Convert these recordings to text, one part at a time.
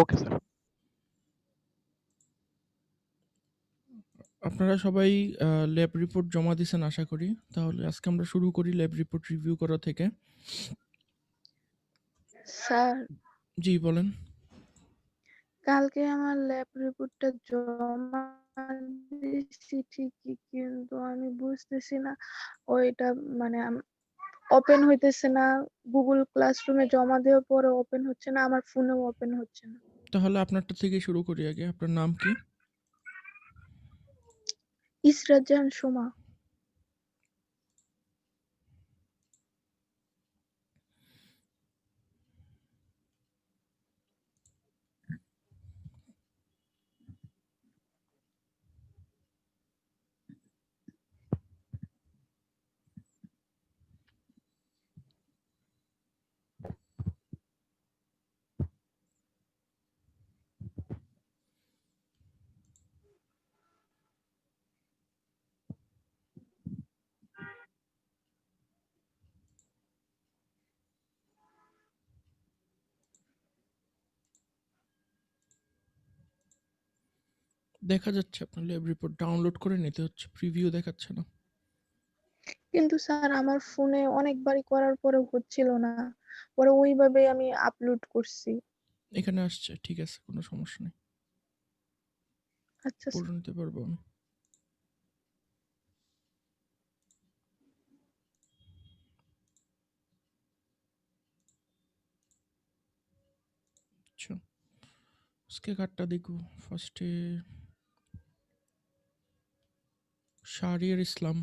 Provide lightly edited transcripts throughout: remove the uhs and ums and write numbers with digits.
Okay sir. আপনারা সবাই lab report জমা দিয়েছেন আশা করি। তাহলে আজকে আমরা শুরু করি ল্যাব রিপোর্ট রিভিউ করা থেকে। স্যার, জি বলেন। কালকে আমার ল্যাব রিপোর্টটা জমা দিয়েছি ঠিকই, কিন্তু আমি বুঝতেছি না ওইটা মানে ওপেন হইতেছে না। গুগল ক্লাসরুমে জমা দেওয়ার পরে ওপেন হচ্ছে না, আমার ফোনেও ওপেন হচ্ছে না। তাহলে আপনারটা থেকে শুরু করি আগে। আপনার নাম কি? ইসরাত জাহান সোমা। দেখা যাচ্ছে আপনার ল্যাব রিপোর্ট ডাউনলোড করে নিতে হচ্ছে, প্রিভিউ দেখাচ্ছে না। কিন্তু স্যার আমার ফোনে অনেকবারই করার পরেও হচ্ছিল না, পরে ওইভাবে আমি আপলোড করছি। এখানে আসছে, ঠিক আছে, কোনো সমস্যা নেই, আচ্ছা পড়ে নিতে পারবো আমি। अच्छा, उसके कार्डটা देखो ফার্স্টে। শাহরিয়ার ইসলাম,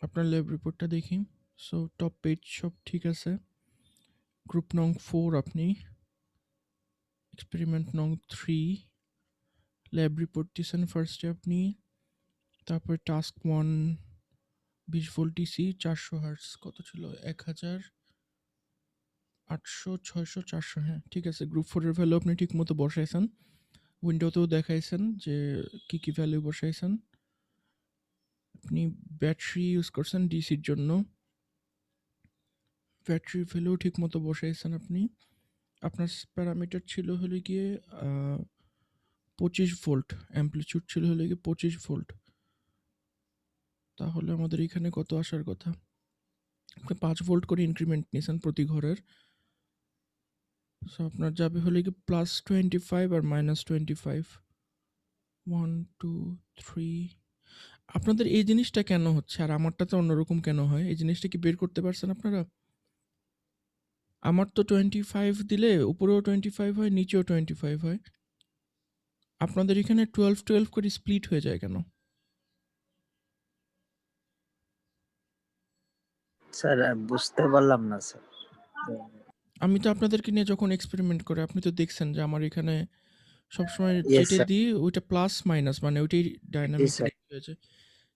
আপনার ল্যাব রিপোর্টটা দেখি। সো টপ পেজ সব ঠিক আছে। গ্রুপ নং 4 আপনি, এক্সপেরিমেন্ট নং 3, ল্যাব রিপোর্ট দিয়েছেন ফার্স্টে আপনি। তারপর টাস্ক 1 20 ভোল্ট ডিসি 400 হার্টজ, কত ছিল 1000 800 600 400, হ্যাঁ ঠিক আছে। গ্রুপ 4 এর ভ্যালু আপনি ঠিক মতো বসাইছেন, উইন্ডোতেও দেখাইছেন যে কি কি ভ্যালু বসাইছেন। আপনি ব্যাটারি ইউজ করছেন ডিসির জন্য, ব্যাটারি ভ্যালু ঠিক মতো বসাইছেন আপনি। আপনার প্যারামিটার ছিল হলে গিয়ে 25 ভোল্ট, অ্যাম্পলিটিউড ছিল হলে গিয়ে 25 ভোল্ট। তাহলে আমাদের এখানে কত আসার কথা? আপনি 5 ভোল্ট করে ইনক্রিমেন্ট নিয়েছেন প্রতি ঘরের। সো আপনার যাবে হলে কি +25 আর -25, 1 2 3। আপনাদের এই জিনিসটা কেন হচ্ছে আর আমারটাতে অন্যরকম কেন হয়? এই জিনিসটা কি বের করতে পারছেন আপনারা? আমার তো 25 দিলে উপরেও 25 হয়, নিচেও 25 হয়। আপনাদের এখানে 12 12 করে স্প্লিট হয়ে যায় কেন? স্যার বুঝতে পারলাম না স্যার। আমি তো আপনাদেরকে নিয়ে যখন এক্সপেরিমেন্ট করে আপনি তো দেখছেন যে আমার এখানে সবসময় Yes, যেটা sir. দিই ওইটা প্লাস মাইনাস মানে ওইটাই জি ডাইনামিক স্যার। রেঞ্জ হয়েছে।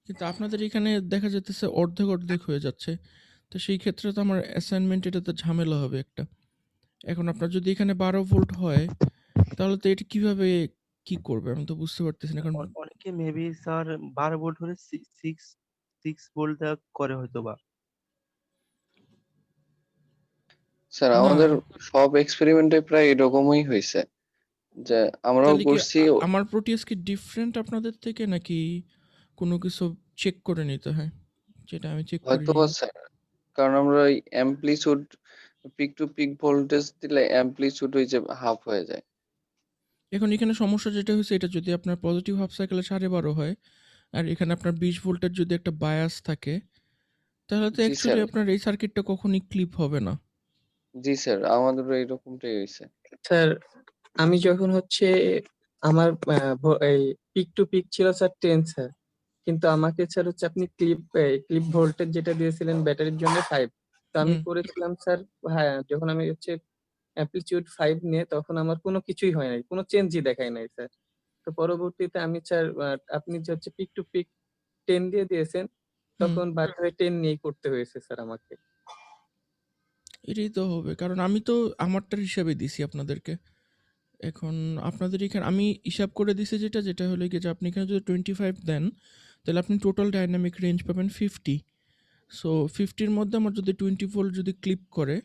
কিন্তু আপনাদের এখানে দেখা যেতেছে অর্ধেক অর্ধেক হয়ে যাচ্ছে। তো সেই ক্ষেত্রে তো আমার অ্যাসাইনমেন্ট এটাতে ঝামেলা হবে একটা। এখন আপনার যদি এখানে 12 ভোল্ট হয় তাহলে তো এটা কিভাবে কি করবে আমি তো বুঝতে পারতেছি না। কারণ অনেকে মেবি স্যার 12 ভোল্ট হলে 6 ভোল্ট করে হয়তো বা। স্যার না, আমাদের সব এক্সপেরিমেন্টে প্রায় এরকমই হয়েছে যে আমরাও তাহলে কি করছি। আমার প্রোটিয়াস কি ডিফারেন্ট আপনাদের থেকে নাকি কোনো কিছু চেক করে নিতে হয়? যেটা আমি চেক হয়তো করিনি। বা স্যার, কারণ আমরা ওই amplitude peak to peak voltage দিলে অ্যাম্পলিটিউড ওই যে হাফ হয়ে যায়। এখন এখানে সমস্যা যেটা হয়েছে এটা যদি আপনার পজিটিভ হাফ সাইকেলে 12.5 হয় আর এখানে আপনার 20 ভোল্টের যদি একটা বায়াস থাকে তাহলে তো জি স্যার, অ্যাকচুয়ালি আপনার এই সার্কিটটা কখনই ক্লিপ হবে না। জি স্যার, আমাদেরও এইরকমটাই হয়েছে। স্যার আমি যখন হচ্ছে আমার এই পিক টু পিক ছিল স্যার 10 স্যার, কিন্তু আমাকে স্যার হচ্ছে আপনি ক্লিপ ভোল্টেজ যেটা দিয়েছিলেন ব্যাটারির জন্য 5। তো আমি হুম। করেছিলাম স্যার, হ্যাঁ যখন আমি হচ্ছে অ্যামপ্লিটিউড 5 নিয়ে তখন আমার কোনো কিছুই হয় নাই, কোনো চেঞ্জই দেখায় নাই স্যার। তো পরবর্তীতে আমি স্যার আপনি যে হচ্ছে পিক টু পিক 10 দিয়ে দিয়েছেন, হুম। তখন বাধ্য হয়ে 10 নিয়েই করতে হয়েছে স্যার আমাকে। এটাই তো হবে, কারণ আমি তো আমারটার হিসাবে দিছি আপনাদেরকে। এখন আপনাদের এখানে আমি হিসাব করে দিছি যেটা যেটা হলো গিয়ে যে আপনি এখানে যদি 25 দেন তাহলে আপনি টোটাল ডাইনামিক রেঞ্জ পাবেন 50। সো 50-র মধ্যে আমার যদি 20 ভোল্ট যদি ক্লিপ করে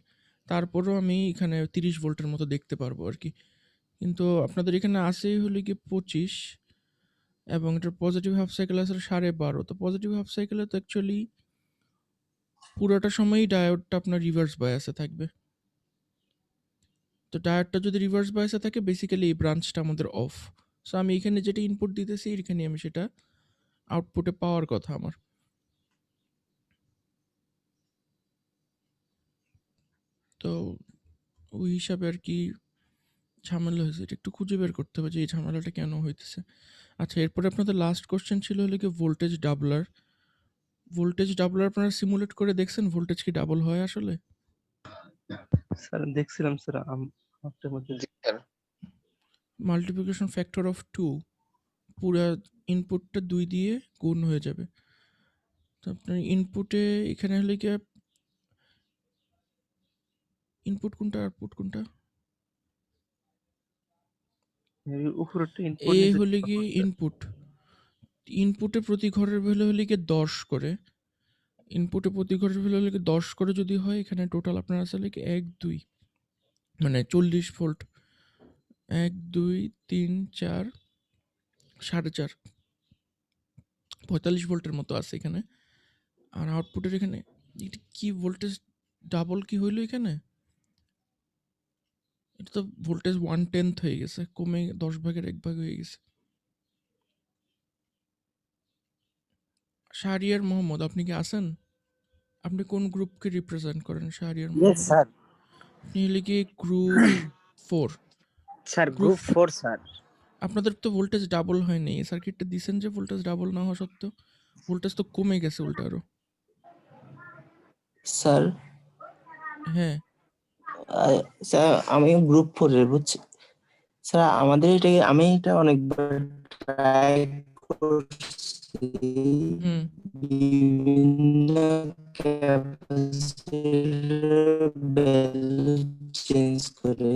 তারপরেও আমি এখানে 30 ভোল্টের মতো দেখতে পারবো আর কি। কিন্তু আপনাদের এখানে আসেই হলো গিয়ে 25 এবং এটার পজিটিভ হাফ সাইকেল আছে 12.5। তো পজিটিভ হাফ সাইকেলে তো অ্যাকচুয়ালি পুরোটা সময়ই ডায়োডটা আপনার রিভার্স বায়াসে থাকবে। তো ডায়োডটা যদি রিভার্স বায়াসে থাকে বেসিক্যালি এই ব্রাঞ্চটা আমাদের অফ। সো আমি এখানে যেটা ইনপুট দিতেছি এখানে আমি সেটা আউটপুটে পাওয়ার কথা আমার। তো ওই হিসাবে আর কি ঝামেলা হয়েছে, এটা একটু খুঁজে বের করতে হবে যে এই ঝামেলাটা কেন হইতেছে। আচ্ছা, এরপরে আপনাদের লাস্ট কোশ্চেন ছিল হলো কি ভোল্টেজ ডাবলার। ভোল্টেজ ডাবলার আপনারা সিমুলেট করে দেখছেন ভোল্টেজ কি ডাবল হয় আসলে? স্যার দেখছিলাম স্যার আপনার মধ্যে। জি স্যার। মাল্টিপ্লিকেশন ফ্যাক্টর অফ 2 পুরা ইনপুটটা 2 দিয়ে গুণ হয়ে যাবে। তো আপনার ইনপুটে এখানে হলে কি ইনপুট কোনটা আউটপুট কোনটা? উপরেরটা ইনপুট, এ নিচে হলে কি ইনপুট। ইনপুটে প্রতি ঘরের ভ্যালু হলে কি 10 করে। ইনপুটে প্রতি ঘরের ভ্যালু হলে কি 10 করে যদি হয় এখানে টোটাল আপনার আসলে কি 1 2 মানে 40 ভোল্ট 1 2 3 4 4.5 45 ভোল্টের মতো আছে এখানে। আর আউটপুটের এখানে এটা কি ভোল্টেজ ডাবল কি হইলো এখানে? এটা তো ভোল্টেজ 1/10 হয়ে গেছে, কমে 10 ভাগের 1 ভাগ হয়ে গেছে। শাহরিয়ার মোহাম্মদ, আপনি কি আছেন? আপনি কোন গ্রুপকে রিপ্রেজেন্ট করেন শাহরিয়ার ইয়েস মোহাম্মদ? স্যার। আপনি হলে কি group 4? Sir group group 4 sir. আপনাদের তো ভোল্টেজ ডাবল হয়নি, এই সার্কিটটা দিছেন যে ভোল্টেজ ডাবল না হওয়া সত্ত্বেও ভোল্টেজ তো কমে গেছে উল্টা আরো। স্যার হ্যাঁ, স্যার আমি গ্রুপ 4 এর বুঝছি স্যার। আমাদের আমি এটা অনেকবার ট্রাই করছি হুম বিভিন্ন ক্যাপাসিটর ভ্যালু চেঞ্জ করে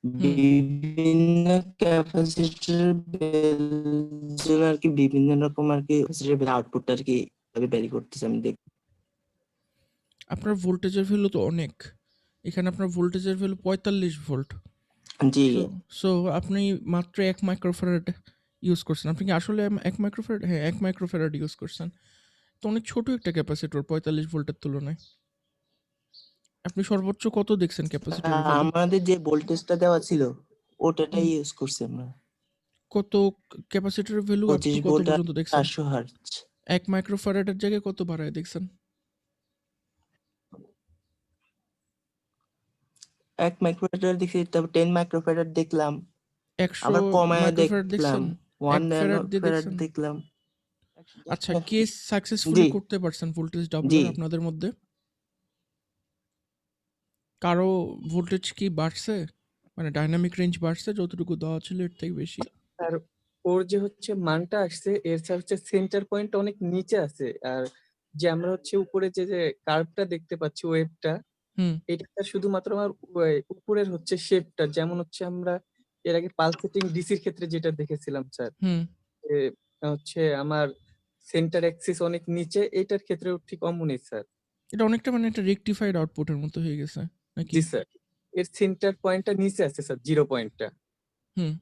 হুম বিভিন্ন ক্যাপাসিটর ভ্যালু আর কি বিভিন্ন রকম আর কি ক্যাপাসিটর আউটপুট আর কি ভ্যারি করতেছে আমি দেখি। আপনার ভোল্টেজের ভ্যালু তো অনেক, এখানে আপনার ভোল্টেজের ভ্যালু 45 ভোল্ট। জি সো আপনি মাত্র 1 মাইক্রোফ্যারাড ইউজ করছেন। আপনি কি আসলে 1 মাইক্রোফ্যারাড? হ্যাঁ, 1 মাইক্রোফ্যারাড ইউজ করছেন। তো অনেক ছোট একটা ক্যাপাসিটর 45 ভোল্টের তুলনায়। আপনি সর্বোচ্চ কত দেখছেন ক্যাপাসিটরের ভ্যালু? আমাদের যে ভোল্টেজটা দেওয়া ছিল ওটাটাই ইউজ করছি আমরা। কত ক্যাপাসিটরের ভ্যালু আপ 25 টু কত ভোল্ট আর পর্যন্ত দেখছেন? 400 হার্টজ। 1 মাইক্রোফ্যারাডের জায়গায় কত বাড়ায় দেখছেন? 1 মাইক্রোফ্যারাড দেখছি, তারপর 10 মাইক্রোফ্যারাড দেখলাম, 100 আবার কমায় মাইক্রোফ্যারাড দেখলাম, দেখছেন? 1 1 ফ্যারাড দিয়ে ন্যানোফ্যারাড দেখছেন? দেখলাম। আচ্ছা, কে সাকসেসফুলি জি করতে পারছেন ভোল্টেজ জি ডাবলার আপনাদের মধ্যে? কারো ভোল্টেজ কি বাড়ছে? মানে ডাইনামিক রেঞ্জ বাড়ছে যতটুকু দেওয়া ছিল এর থেকে বেশি? আর ওর যে হচ্ছে মানটা আসছে এর স্যার হচ্ছে সেন্টার পয়েন্ট অনেক নিচে আছে। আর যে আমরা হচ্ছে উপরে যে কার্ভটা দেখতে পাচ্ছি ওয়েভটা, হুম এটা শুধুমাত্র আমার উপরের হচ্ছে শেপটা, যেমন হচ্ছে আমরা এর আগে পালসেটিং ডিসির ক্ষেত্রে যেটা দেখেছিলাম স্যার, হুম যে হচ্ছে আমার সেন্টার অ্যাক্সিস অনেক নিচে, এটার ক্ষেত্রেও ঠিক অমনই স্যার। এটা অনেকটা মানে একটা রেকটিফাইড আউটপুটের মতো হয়ে গেছে নাকি? জি স্যার, এর সেন্টার পয়েন্টটা নিচে আছে স্যার, 0 পয়েন্টটা। হুম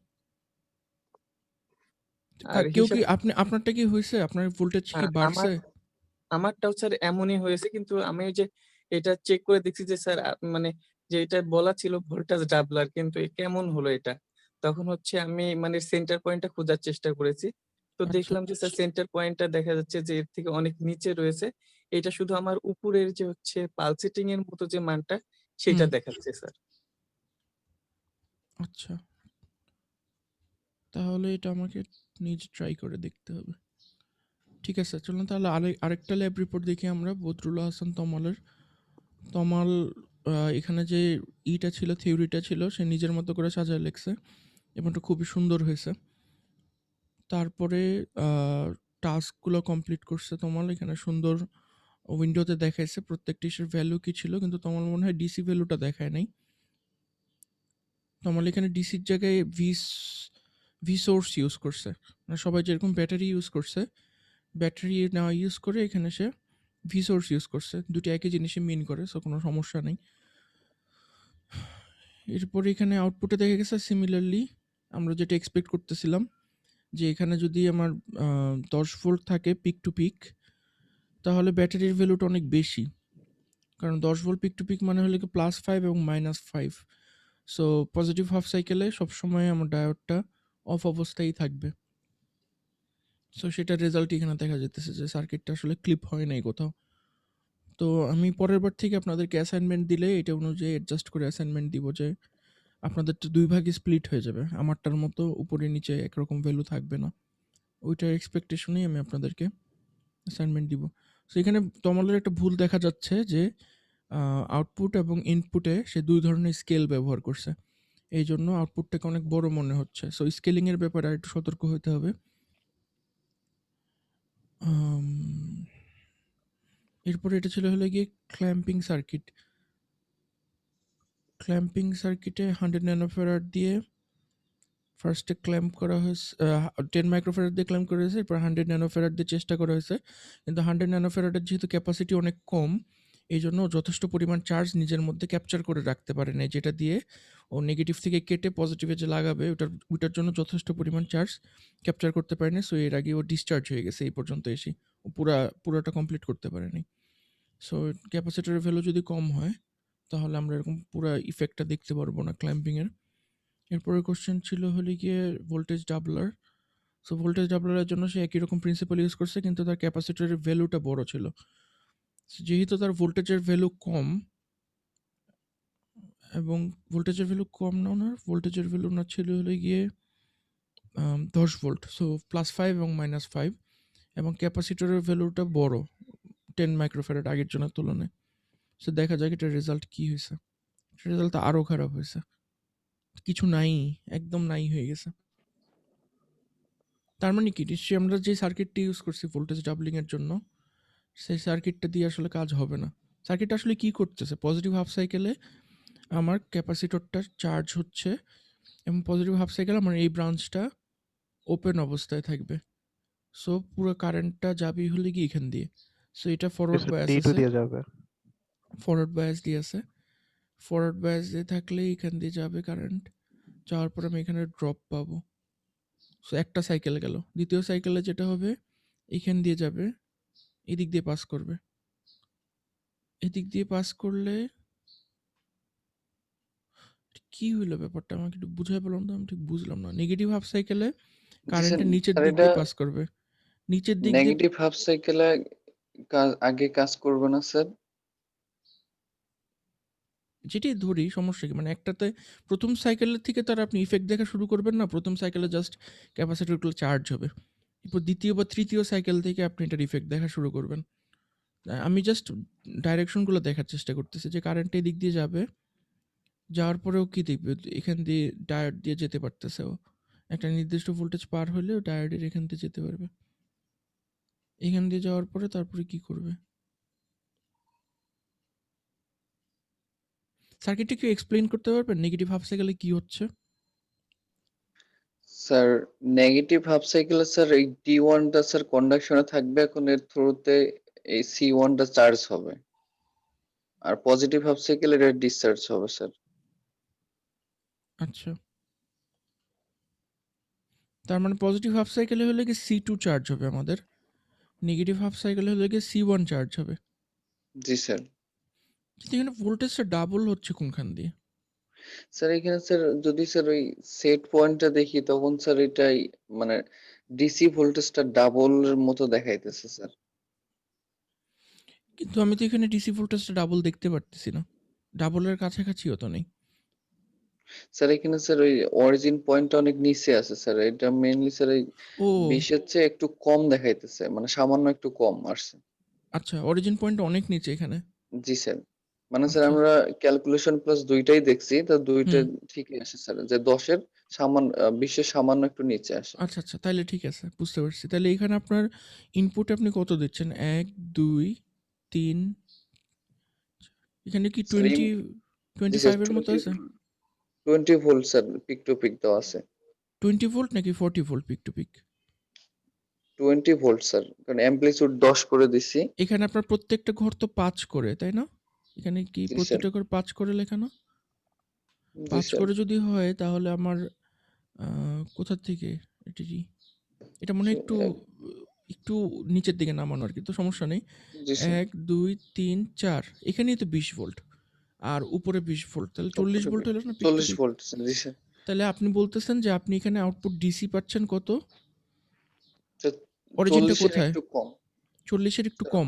আর কেউ কি হিসাব আপনারটা কি হয়েছে? আপনার ভোল্টেজ কি আমার বাড়ছে? আমারটাও স্যার এমনই হয়েছে, কিন্তু আমি ওই যে এটা চেক করে দেখছি যে স্যার মানে যে এটা বলা ছিল ভোল্টেজ ডাবলার, কিন্তু কেমন হলো এটা। তখন হচ্ছে আমি মানে সেন্টার পয়েন্টটা খোঁজার চেষ্টা করেছি, তো আচ্ছা দেখলাম যে স্যার সেন্টার পয়েন্টটা দেখা যাচ্ছে যে এর থেকে অনেক নিচে রয়েছে। এটা শুধু আমার উপরের যে হচ্ছে পালসেটিং এর মতো যে মানটা সেটা হুম দেখাচ্ছে স্যার। আচ্ছা, তাহলে এটা আমাকে নিজে ট্রাই করে দেখতে হবে। ঠিক আছে, চলুন তাহলে আরেকটা ল্যাব রিপোর্ট দেখি আমরা বদরুল্লাহ হাসান তমালের। তমাল এখানে যে ইটা ছিল, থিওরিটা ছিল, সে নিজের মতো করে সাজায় লিখছে এবং এটা খুবই সুন্দর হয়েছে। তারপরে টাস্কগুলো কমপ্লিট করছে তমাল, এখানে সুন্দর উইন্ডোতে দেখাইছে প্রত্যেকটি ভ্যালু কি ছিল, কিন্তু তোমার মনে হয় ডিসি ভ্যালুটা দেখায় নাই। তমাল এখানে ডিসির জায়গায় ভি সোর্স ইউজ করছে, মানে সবাই যেরকম ব্যাটারি ইউজ করছে ব্যাটারি না ইউজ করে এখানে সে ভি সোর্স ইউজ করছে। দুটি একই জিনিসই মিন করে, সো কোনো সমস্যা নেই। এরপরে এখানে আউটপুটে দেখা গেছে সিমিলারলি আমরা যেটা এক্সপেক্ট করতেছিলাম যে এখানে যদি আমার 10 ভোল্ট থাকে পিক টু পিক, তাহলে ব্যাটারির ভ্যালুটা অনেক বেশি। কারণ 10 ভোল্ট পিক টু পিক মানে হলো কি +5 এবং -5। সো পজিটিভ হাফ সাইকেলে সবসময় আমার ডায়োডটা অফ অবস্থায় থাকবে। সো সেটার রেজাল্ট এখানে দেখা যেতেছে যে সার্কিটটা আসলে ক্লিপ হয় নাই কোথাও। তো আমি পরের বার থেকে আপনাদেরকে অ্যাসাইনমেন্ট দিলে এটা অনুযায়ী অ্যাডজাস্ট করে অ্যাসাইনমেন্ট দিব যে আপনাদেরটা 2 ভাগে স্প্লিট হয়ে যাবে। আমারটার মতো উপরে নিচে একরকম ভ্যালু থাকবে না। ওইটার এক্সপেকটেশনেই আমি আপনাদেরকে অ্যাসাইনমেন্ট দিব। সো এখানে তমালের একটা ভুল দেখা যাচ্ছে যে আউটপুট এবং ইনপুটে সে 2 ধরনের স্কেল ব্যবহার করছে। এইজন্য আউটপুটটাকে অনেক বড় মনে হচ্ছে। সো স্কেলিং এর ব্যাপারে আরেকটু সতর্ক হতে হবে। এরপরে এটা ছিল হলো গিয়ে ক্ল্যাম্পিং সার্কিট। ক্ল্যাম্পিং সার্কিটে 100 ন্যানোফ্যারাড দিয়ে ফার্স্টে ক্ল্যাম্প করা হয়েছে, 10 মাইক্রোফ্যারাড দিয়ে ক্ল্যাম্প করা হয়েছে, এরপর 100 ন্যানোফ্যারাড দিয়ে চেষ্টা করা হয়েছে। কিন্তু 100 ন্যানোফ্যারাডের যেহেতু ক্যাপাসিটি অনেক কম, এই জন্য যথেষ্ট পরিমাণ চার্জ নিজের মধ্যে ক্যাপচার করে রাখতে পারে না, যেটা দিয়ে ও নেগেটিভ থেকে কেটে পজিটিভে যে লাগাবে ওটার জন্য যথেষ্ট পরিমাণ চার্জ ক্যাপচার করতে পারে না। সো এর আগে ও ডিসচার্জ হয়ে গেছে এই পর্যন্ত এসে, ও পুরাটা কমপ্লিট করতে পারেনি। সো ক্যাপাসিটরের ভ্যালু যদি কম হয় তাহলে আমরা এরকম পুরা ইফেক্টটা দেখতে পারবো না ক্ল্যাম্পিংয়ের। এরপরের কোশ্চেন ছিল হলে গিয়ে ভোল্টেজ ডাবলার। সো ভোল্টেজ ডাবলারের জন্য সে একই রকম প্রিন্সিপাল ইউজ করছে, কিন্তু তার ক্যাপাসিটরের ভ্যালুটা বড় ছিল। যেহেতু তার ভোল্টেজের ভ্যালু কম, এবং ভোল্টেজের ভ্যালু কম না, ওনার ভোল্টেজের ভ্যালু না ছিল হলে গিয়ে 10 ভোল্ট, সো +5 এবং -5, এবং ক্যাপাসিটরের ভ্যালুটা বড় 10 মাইক্রোফ্যারাড আগের জনের তুলনায়। সো দেখা যাক এটার রেজাল্ট কী হয়েছে। রেজাল্ট আরও খারাপ হয়েছে, কিছু নাই, একদম নাই হয়ে গেছে। তার মানে কি, নিশ্চয়ই আমরা যে সার্কিটটি ইউজ করছি ভোল্টেজ ডাবলিংয়ের জন্য, সেই সার্কিটটা দিয়ে আসলে কাজ হবে না। সার্কিটটা আসলে কি করতেছে, পজিটিভ হাফ সাইকেলে আমার ক্যাপাসিটরটা চার্জ হচ্ছে এবং পজিটিভ হাফ সাইকেলে আমার এই ব্রাঞ্চটা ওপেন অবস্থায় থাকবে। সো পুরো কারেন্টটা যাবেই হলে কি এখান দিয়ে। সো এটা ফরওয়ার্ড বায়াস আছে, দিয়ে যাবে। ফরওয়ার্ড বায়াস দিয়ে আছে। ফরওয়ার্ড বায়াস দিয়ে থাকলে এখান দিয়ে যাবে কারেন্ট, যাওয়ার পর আমি এখানে ড্রপ পাবো। সো একটা সাইকেল গেল। দ্বিতীয় সাইকেলে যেটা হবে, এখান দিয়ে যাবে, এদিক দিয়ে পাস করবে। এদিক দিয়ে পাস করলে কি হইলো ব্যাপারটা, আমাকে একটু বুঝাই বললাম তো, আমি ঠিক বুঝলাম না। নেগেটিভ হাফ সাইকেলে জি স্যার, কারেন্টটা নিচের স্যার দিক এটা দিয়ে পাস করবে, নিচের দিক দিয়ে। নেগেটিভ হাফ সাইকেলে আগে কাজ করবে না স্যার? যেটাই ধরি সমস্যা কি, মানে একটাতে প্রথম সাইকেলের থেকে তার আপনি ইফেক্ট দেখা শুরু করবেন না, প্রথম সাইকেলে জাস্ট ক্যাপাসিটরগুলো চার্জ হবে, এরপর দ্বিতীয় বা তৃতীয় সাইকেল থেকে আপনি এটার ইফেক্ট দেখা শুরু করবেন। আমি জাস্ট ডাইরেকশনগুলো দেখার চেষ্টা করতেছি যে কারেন্ট এই দিক দিয়ে যাবে, যাওয়ার পরেও কি দেখবে, এখান দিয়ে ডায়োড দিয়ে যেতে পারতেছে ও, একটা নির্দিষ্ট ভোল্টেজ পার হলেও ডায়োডের এখান দিয়ে যেতে পারবে। এখান দিয়ে যাওয়ার পরে তারপরে কি করবে, সার্কিটটা কি এক্সপ্লেইন করতে পারবেন নেগেটিভ হাফ সাইকেলে কি হচ্ছে? স্যার নেগেটিভ হাফ সাইকেলে স্যার এই D1টা স্যার কন্ডাকশনে থাকবে, এখন এর থ্রুতে এই C1টা চার্জ হবে, আর পজিটিভ হাফ সাইকেলে এটা ডিসচার্জ হবে স্যার। আচ্ছা, তার মানে পজিটিভ হাফ সাইকেলে হলে কি C2 চার্জ হবে আমাদের, নেগেটিভ হাফ সাইকেলে হলে কি C1 চার্জ হবে। জি স্যার। কিন্তু এখানে ভোল্টেজটা ডাবল হচ্ছে কোনখান দিয়ে? স্যার এখানে স্যার যদি স্যার ওই সেট পয়েন্টটা দেখি, তখন স্যার এটাই মানে ডিসি ভোল্টেজটা ডাবল এর মতো দেখাইতেছে স্যার। কিন্তু আমি তো এখানে ডিসি ভোল্টেজটা ডাবল দেখতে পারতেছি না, ডাবলের কাছাকাছিও তো নেই। স্যার এখানে স্যার ওই অরিজিন পয়েন্টটা অনেক নিচে আছে স্যার, এটা মেইনলি স্যার এই ও 20 এর চেয়ে একটু কম দেখাইতেছে, মানে সামান্য একটু কম আসছে। আচ্ছা, অরিজিন পয়েন্ট অনেক নিচে এখানে। জি স্যার, মানে স্যার আচ্ছা, আমরা ক্যালকুলেশন প্লাস দুইটাই দেখছি, তো দুইটা হুম, ঠিকই আসে স্যার, যে 10 এর সামান্য 20 এর সামান্য একটু নিচে আসে। আচ্ছা আচ্ছা, তাহলে ঠিক আছে, বুঝতে পারছি। তাহলে এখানে আপনার ইনপুট আপনি কত দিচ্ছেন, 1 2 3, এখানে কি স্যার 25 এর মতো আছে? 20 volt sir peak to peak দেওয়া আছে। 20 ভোল্ট নাকি 40 volt peak to peak? 20 volt sir, কারণ অ্যাম্পলিটিউড 10 করে দিছি। এখানে আপনার প্রত্যেকটা ঘর তো 5 করে, তাই না? এখানে কি জি স্যার। প্রত্যেকটা ঘর 5 করে লেখা না? জি 5 স্যার। করে যদি হয় তাহলে আমার কোথা থেকে এটা মনে হয় একটু একটু নিচের দিকে নামানো আরকি। তো সমস্যা নেই। জি স্যার। ১, ২, ৩, ৪ এখানেই তো ২০ ভোল্ট। আর উপরে ২০ ভোল্ট। তাহলে ৪০ ভোল্ট হলো না peak to 40 pick? Volt G sir. তাহলে আপনি বলতেছেন যে আপনি এখানে আউটপুট ডিসি পাচ্ছেন কত? স্যার অরিজিনটা 40 এর কোথায়? একটু কম। ৪০ এর একটু স্যার কম।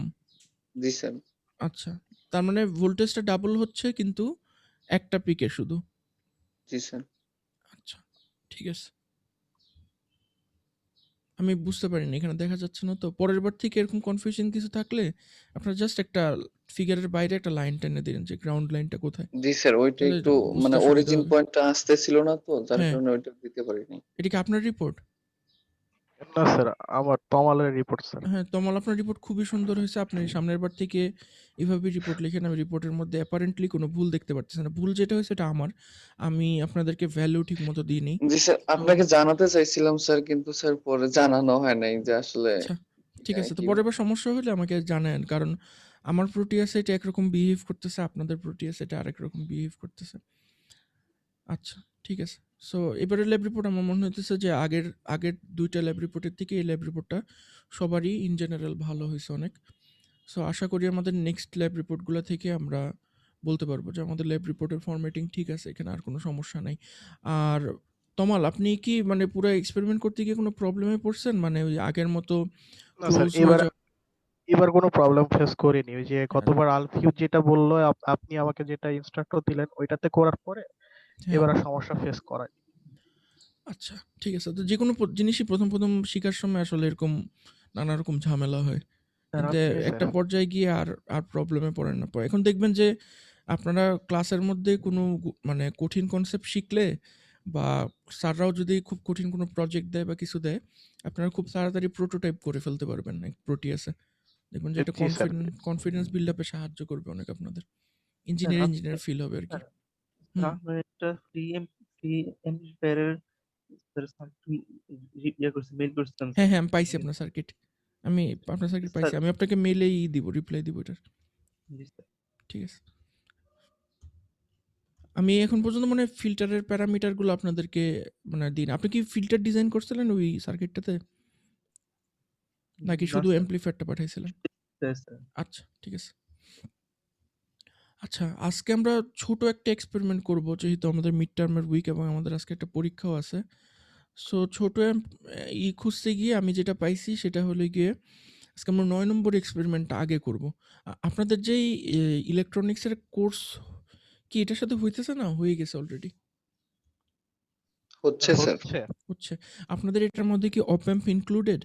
জি স্যার। আচ্ছা। তার মানে ভোল্টেজটা ডাবল হচ্ছে কিন্তু একটা পিকে শুধু। জি স্যার। আচ্ছা, ঠিক আছে। আমি বুঝতে পারিনি। এখানে দেখা যাচ্ছে না তো। পরের বার থেকে এরকম কনফিউশন কিছু থাকলে আপনারা জাস্ট একটা ফিগারের বাইরে একটা লাইন টেনে দিলেন যে গ্রাউন্ড লাইনটা কোথায়। জি স্যার, ওইটা তাহলে একটু বুঝতে মানে সুবিধা অরিজিন হবে। পয়েন্টটা আসতেছিল না তো, যার হ্যাঁ, কারণে ওইটা দিতে পারিনি। এটা কি আপনার রিপোর্ট? না স্যার, আমার তমালের রিপোর্ট স্যার। হ্যাঁ, তমাল আপনার রিপোর্ট খুবই সুন্দর হয়েছে। আপনি সামনের বার থেকে এভাবেই রিপোর্ট লিখেন। আমি রিপোর্টের মধ্যে অ্যাপারেন্টলি কোনো ভুল দেখতে পারতেছি না। ভুল যেটা হয়েছে এটা আমার। আমি আপনাদেরকে ভ্যালু ঠিকমতো দিইনি। জি স্যার, তো আপনাকে জানাতে চাইছিলাম স্যার, কিন্তু স্যার পরে জানানো হয় নাই যে আসলে আচ্ছা, ঠিক আছে। তো কি পরের বার সমস্যা হলে আমাকে জানায়েন। কারণ আমার প্রোটিয়াসে এটা একরকম বিহেভ করতেছে, আপনাদের প্রোটিয়াসে এটা আরেক রকম বিহেভ করতেছে। আচ্ছা, ঠিক আছে। সো এবারের ল্যাব রিপোর্ট আমার মনে হইতেছে যে আগের ২ টা ল্যাব রিপোর্টের থেকে এই ল্যাব রিপোর্টটা সবারই ইন জেনারেল ভালো হইছে অনেক। সো আশা করি আমাদের নেক্সট ল্যাব রিপোর্টগুলা থেকে আমরা বলতে পারবো যে আমাদের ল্যাব রিপোর্টের ফরম্যাটিং ঠিক আছে। এখানে আর কোনো সমস্যা নাই। আর তমাল আপনি কি মানে পুরা এক্সপেরিমেন্ট করতে গিয়ে কোনো প্রবলেমে পড়ছেন? মানে ওই আগের মতো না স্যার, ক্লোজ হয়ে যাওয়া এবার কোনো প্রবলেম ফেস করিনি। ওই যে হ্যাঁ, গতবার আলফিউজ যেটা বললো, আপনি আমাকে যেটা ইনস্ট্রাক্টর দিলেন ওইটাতে করার পরে হ্যাঁ। এবার আর সমস্যা ফেস করাই। আচ্ছা, ঠিক আছে। তো যেকোনো জিনিসই ১ম শিখার সময় আসলে এরকম নানা রকম ঝামেলা হয়। স্যার কিন্তু আপনি একটা স্যার পর্যায়ে গিয়ে আর প্রবলেমে পড়েন না। এখন দেখবেন যে আপনারা ক্লাসের মধ্যে কোনো মানে কঠিন কনসেপ্ট শিখলে বা স্যাররাও যদি খুব কঠিন কোনো প্রজেক্ট দেয় বা কিছু দেয়, আপনারা খুব তাড়াতাড়ি প্রোটোটাইপ করে ফেলতে পারবেন প্রোটিয়াসে। দেখবেন যে এটা জি স্যার। কনফিডেন্স বিল্ড আপে সাহায্য করবে অনেক আপনাদের। স্যার ইঞ্জিনিয়ার ফিল হবে আরকি। স্যার হুম। আপনার একটা ফ্রি এমপ্লিফায়ারের স্যার সার্কিট ইয়ে করছে, মেইল করছিলাম হ্যাঁ, স্যার। হ্যাঁ, আমি পাইছি আপনার সার্কিট। আমি আপনার সার্কিট স্যার পাইছি। আমি আপনাকে মেইলেই দিব, রিপ্লাই দিব এটার। জি স্যার। ঠিক আছে। আমি এখন পর্যন্ত মানে ফিল্টারের প্যারামিটারগুলো আপনাদেরকে মানে দিন। আপনি কি ফিল্টার ডিজাইন করছিলেন ওই সার্কিটটাতে? নাকি না শুধু স্যার, অ্যামপ্লিফায়ারটা পাঠাইছিলেন? স্যার। আচ্ছা, ঠিক আছে। আচ্ছা, আজকে আমরা ছোট একটা এক্সপেরিমেন্ট করব যেহেতু আমাদের মিড টার্মের উইক এবং আমাদের আজকে একটা পরীক্ষাও আছে। সো ছোট খুঁজতে গিয়ে আমি যেটা পাইছি সেটা হলো গিয়ে আজকে আমরা ৯ নম্বর এক্সপেরিমেন্টটা আগে করব। আপনাদের যেই ইলেকট্রনিক্সের কোর্স কি এটার সাথে হইতেছে না? হয়ে গেছে অলরেডি? হচ্ছে স্যার। হচ্ছে। হচ্ছে। আপনাদের এটার মধ্যে কি অপ অ্যাম্প ইনক্লুডেড?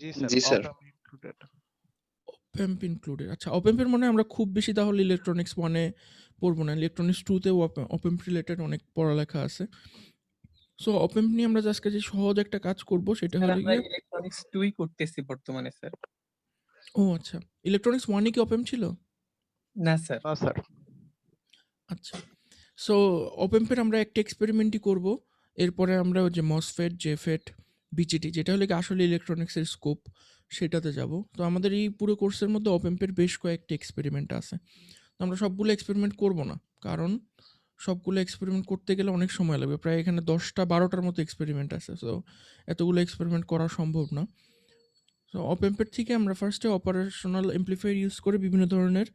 জি স্যার, জি স্যার। অপ ইনক্লুডেড। অপ অ্যাম্প ইনক্লুডেড। আচ্ছা, অপ অ্যাম্পের মানে আমরা খুব বেশি তাহলে ইলেকট্রনিক্স 1 এ পড়বো না। ইলেকট্রনিক্স 2 তেও অপ অ্যাম্প রিলেটেড অনেক পড়ালেখা আছে। সো অপ অ্যাম্প নিয়ে আমরা আজকে যে সহজ একটা কাজ করব সেটা স্যার হলো আমরা গিয়ে ইলেকট্রনিক্স 2ই করতেছি বর্তমানে স্যার। ও আচ্ছা। ইলেকট্রনিক্স 1 এ কি অপ অ্যাম্প ছিল? না স্যার। না স্যার। আচ্ছা। সো অপ অ্যাম্পের আমরা একটা এক্সপেরিমেন্টই করব। এরপরে আমরা ওই যে মসফেট, জেফেট, বিজিটি যেটা হলো গিয়ে আসলে ইলেকট্রনিক্সের স্কোপ সেটাতে যাব। তো আমাদের এই পুরো কোর্সের মধ্যে অপ অ্যাম্পের বেশ কয়েকটি এক্সপেরিমেন্ট আছে। তো আমরা সবগুলো এক্সপেরিমেন্ট করব না। কারণ সবগুলো এক্সপেরিমেন্ট করতে গেলে অনেক সময় লাগবে। প্রায় এখানে ১০টা-১২টার মতো এক্সপেরিমেন্ট আছে। সো এতগুলো এক্সপেরিমেন্ট করা সম্ভব না। সো অপ অ্যাম্পের থেকে আমরা ফার্স্টে অপারেশনাল এমপ্লিফায়ার ইউজ করে বিভিন্ন ধরনের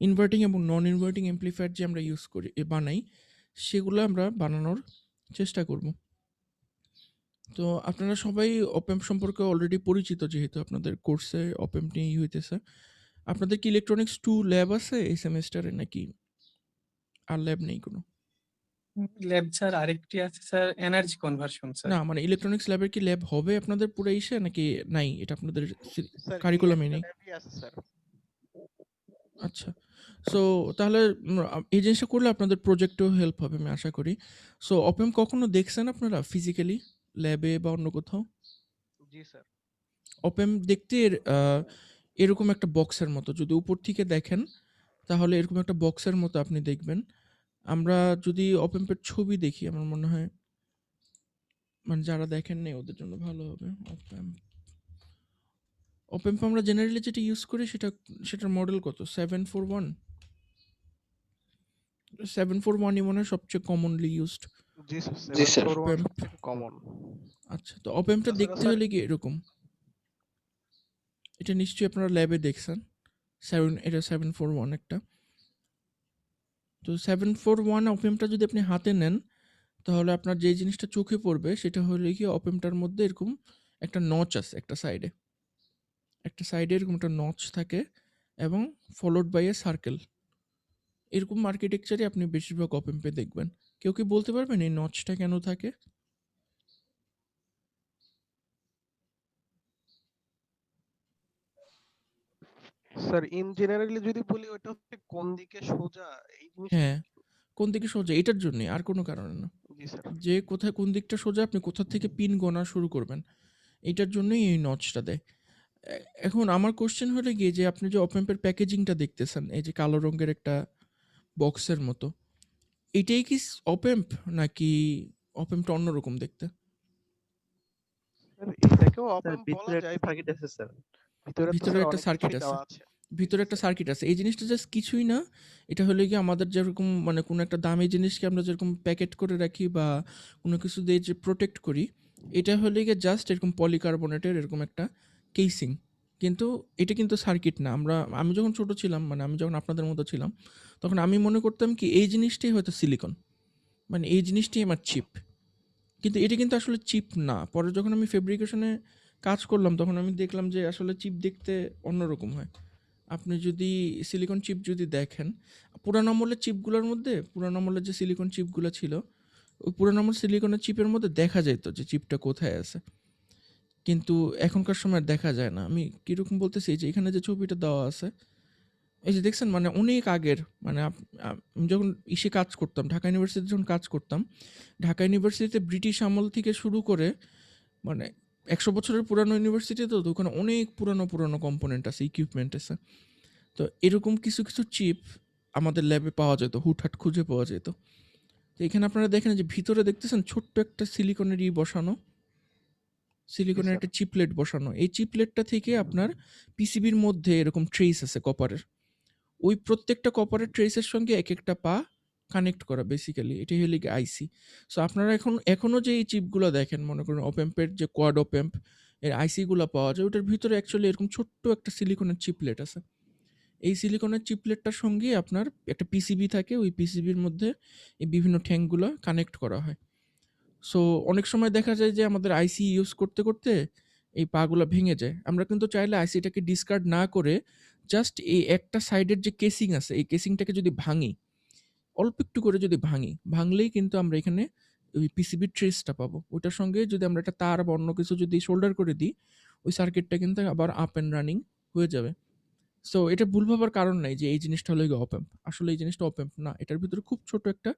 ইনভার্টিং এবং নন ইনভার্টিং এমপ্লিফায়ার যে আমরা ইউজ করি বানাই, সেগুলো আমরা বানানোর চেষ্টা করব। তো আপনারা সবাই অপ অ্যাম্প সম্পর্কে অলরেডি পরিচিত যেহেতু আপনাদের কোর্সে অপ অ্যাম্প নিয়েই হইতেছে। আপনাদের কি ইলেকট্রনিক্স 2 ল্যাব আছে এই সেমেস্টারে নাকি আর ল্যাব নেই কোনো? ল্যাব স্যার আরেকটি আছে স্যার, এনার্জি কনভার্সন স্যার। না মানে ইলেকট্রনিক্স ল্যাবের কি ল্যাব হবে আপনাদের পুরো ইসে নাকি নাই? এটা আপনাদের স্যার এই কারিকুলামে একটা নেই? ল্যাবই আছে স্যার। আচ্ছা। সো তাহলে এই জিনিসটা করলে আপনাদের প্রজেক্টেও হেল্প হবে আমি আশা করি। সো অপ অ্যাম্প কখনো দেখছেন আপনারা ফিজিক্যালি ল্যাবে বা অন্য কোথাও? জি স্যার। অপ অ্যাম্প দেখতে এরকম একটা বক্সের মতো। যদি উপর থেকে দেখেন তাহলে এরকম একটা বক্সের মতো আপনি দেখবেন। আমরা যদি অপ অ্যাম্পের ছবি দেখি আমার মনে হয় মানে যারা দেখেন নাই ওদের জন্য ভালো হবে। অপ অ্যাম্প আমরা জেনারেলি যেটা ইউজ করি সেটার মডেল কত? 741? 741 মনে হয় সবচেয়ে কমনলি ইউজড জি স্যার, জি স্যার 741 অপ-অ্যাম্প। সবথেকে কমন। আচ্ছা, তো অপ-অ্যাম্পটা তাছাড়া দেখতে স্যার হলে কি এরকম? এটা নিশ্চয়ই আপনারা ল্যাবে দেখছেন। এটা 741 একটা। তো 741 অপ-অ্যাম্পটা যদি আপনি হাতে নেন, তাহলে আপনার যে জিনিসটা চোখে পড়বে সেটা হলো কি অপ-অ্যাম্পটার মধ্যে এরকম একটা নচ আছে একটা সাইডে। একটা সাইডে এরকম একটা নচ থাকে এবং ফলোড বাই এ সার্কেল। এরকম আর্কিটেকচারই আপনি বেশিরভাগ অপ-অ্যাম্পে দেখবেন। কেউ কি বলতে পারবেন এই নচটা কেন থাকে? স্যার ইন জেনারেলি যদি বলি ওটা হচ্ছে কোন দিকে সোজা এই জিনিসটা। হ্যাঁ, কোন দিকে সোজা এটার জন্যই, আর কোনো কারণে না। জি স্যার। যে কোথায় কোন দিকটা সোজা আপনি কোথা থেকে পিন গোনা শুরু করবেন, এটার জন্যই এই নচটা দেয়। এখন আমার কোশ্চেন হলো গিয়ে যে আপনি যে অপ-অ্যাম্পের প্যাকেজিংটা দেখতেছেন, এই যে কালো রঙের একটা বক্সের মতো, এটাই কি অপ-অ্যাম্প নাকি অপ-অ্যাম্পটা অন্যরকম দেখতে? স্যার এটাকেও স্যার অপেন বলা ভিতরে একটা যায়, সার্কিট আছে স্যার। ভিতরে তো ভিতরে স্যার একটা অনেক সার্কিট কিছুই আছে। দেওয়া আছে। ভিতরে জি একটা স্যার। সার্কিট আছে। এই জিনিসটা জাস্ট কিছুই না। এটা হলো গিয়ে আমাদের যেরকম মানে কোনো একটা দামি জিনিসকে আমরা যেরকম প্যাকেট করে রাখি বা কোনো কিছু দিয়ে যে প্রোটেক্ট করি, এটা হলো গিয়ে জাস্ট এরকম পলিকার্বনেটের এরকম একটা কেসিং। কিন্তু এটা কিন্তু সার্কিট না। আমি যখন ছোট ছিলাম, মানে আমি যখন আপনাদের মতো ছিলাম, তখন আমি মনে করতাম কি এই জিনিসটাই হয়তো সিলিকন। মানে এই জিনিসটাই আমার চিপ। কিন্তু এটা কিন্তু আসলে চিপ না। পরে যখন আমি ফেব্রিকেশনে কাজ করলাম, তখন আমি দেখলাম যে আসলে চিপ দেখতে অন্যরকম হয়। আপনি যদি সিলিকন চিপ যদি দেখেন, পুরানো আমলের চিপগুলোর মধ্যে, পুরানো আমলের যে সিলিকন চিপগুলো ছিল, ওই পুরানো আমলের সিলিকনের চিপের মধ্যে দেখা যেত যে চিপটা কোথায় আছে। কিন্তু এখনকার সময় আর দেখা যায় না। আমি কিরকম বলতেছি, যে এখানে যে ছবিটা দেওয়া আছে, এই যে দেখছেন মানে অনেক আগের, মানে আমি যখন কাজ করতাম, ঢাকা ইউনিভার্সিটিতে যখন কাজ করতাম, ঢাকা ইউনিভার্সিটিতে ব্রিটিশ আমল থেকে শুরু করে মানে 100 বছরের পুরানো ইউনিভার্সিটি, তো ওখানে অনেক পুরানো কম্পোনেন্ট আছে, ইকুইপমেন্ট আছে। তো এরকম কিছু চিপ আমাদের ল্যাবে পাওয়া যেত, হুটহাট খুঁজে পাওয়া যেত। তো এখানে আপনারা দেখেন যে ভিতরে দেখতেছেন ছোট্ট একটা সিলিকনের বসানো, সিলিকনের স্যার। একটা চিপলেট বসানো। এই চিপলেটটা থেকে আপনার পিসিবির মধ্যে এরকম ট্রেস আছে কপারের। ওই প্রত্যেকটা কপারের ট্রেসের সঙ্গে এক একটা পা কানেক্ট করা, বেসিক্যালি এটাই হলো গিয়ে আইসি। সো আপনারা এখনো যে এই চিপগুলো দেখেন, মনে করুন অপ-অ্যাম্পের যে কোয়াড অপ-অ্যাম্প এর আইসিগুলো পাওয়া যায়, ওটার ভিতরে অ্যাকচুয়ালি এরকম ছোট্ট একটা সিলিকনের চিপলেট আছে। এই সিলিকনের চিপলেটটার সঙ্গে আপনার একটা পিসিবি থাকে, ওই পিসিবির মধ্যে এই বিভিন্ন ঠ্যাংগুলো কানেক্ট করা হয়। সো অনেক সময় দেখা যায় যে আমাদের আইসি ইউজ করতে করতে এই পাগুলা ভেঙে যায়। আমরা কিন্তু চাইলে আইসিটাকে ডিসকার্ড না করে জাস্ট এই একটা সাইডের যে কেসিং আছে, এই কেসিংটাকে যদি ভাঙি, অল্প একটু করে যদি ভাঙলেই কিন্তু আমরা এখানে ওই পিসিবির ট্রেসটা পাবো। ওটার সঙ্গে যদি আমরা একটা তার বা অন্য কিছু যদি সোল্ডার করে দিই, ওই সার্কিটটা কিন্তু আবার আপ অ্যান্ড রানিং হয়ে যাবে। সো এটা ভুল ভাবার কারণ নাই যে এই জিনিসটা হলো গিয়ে অপ-অ্যাম্প। আসলে এই জিনিসটা অপ-অ্যাম্প না। এটার ভিতরে খুব ছোট একটা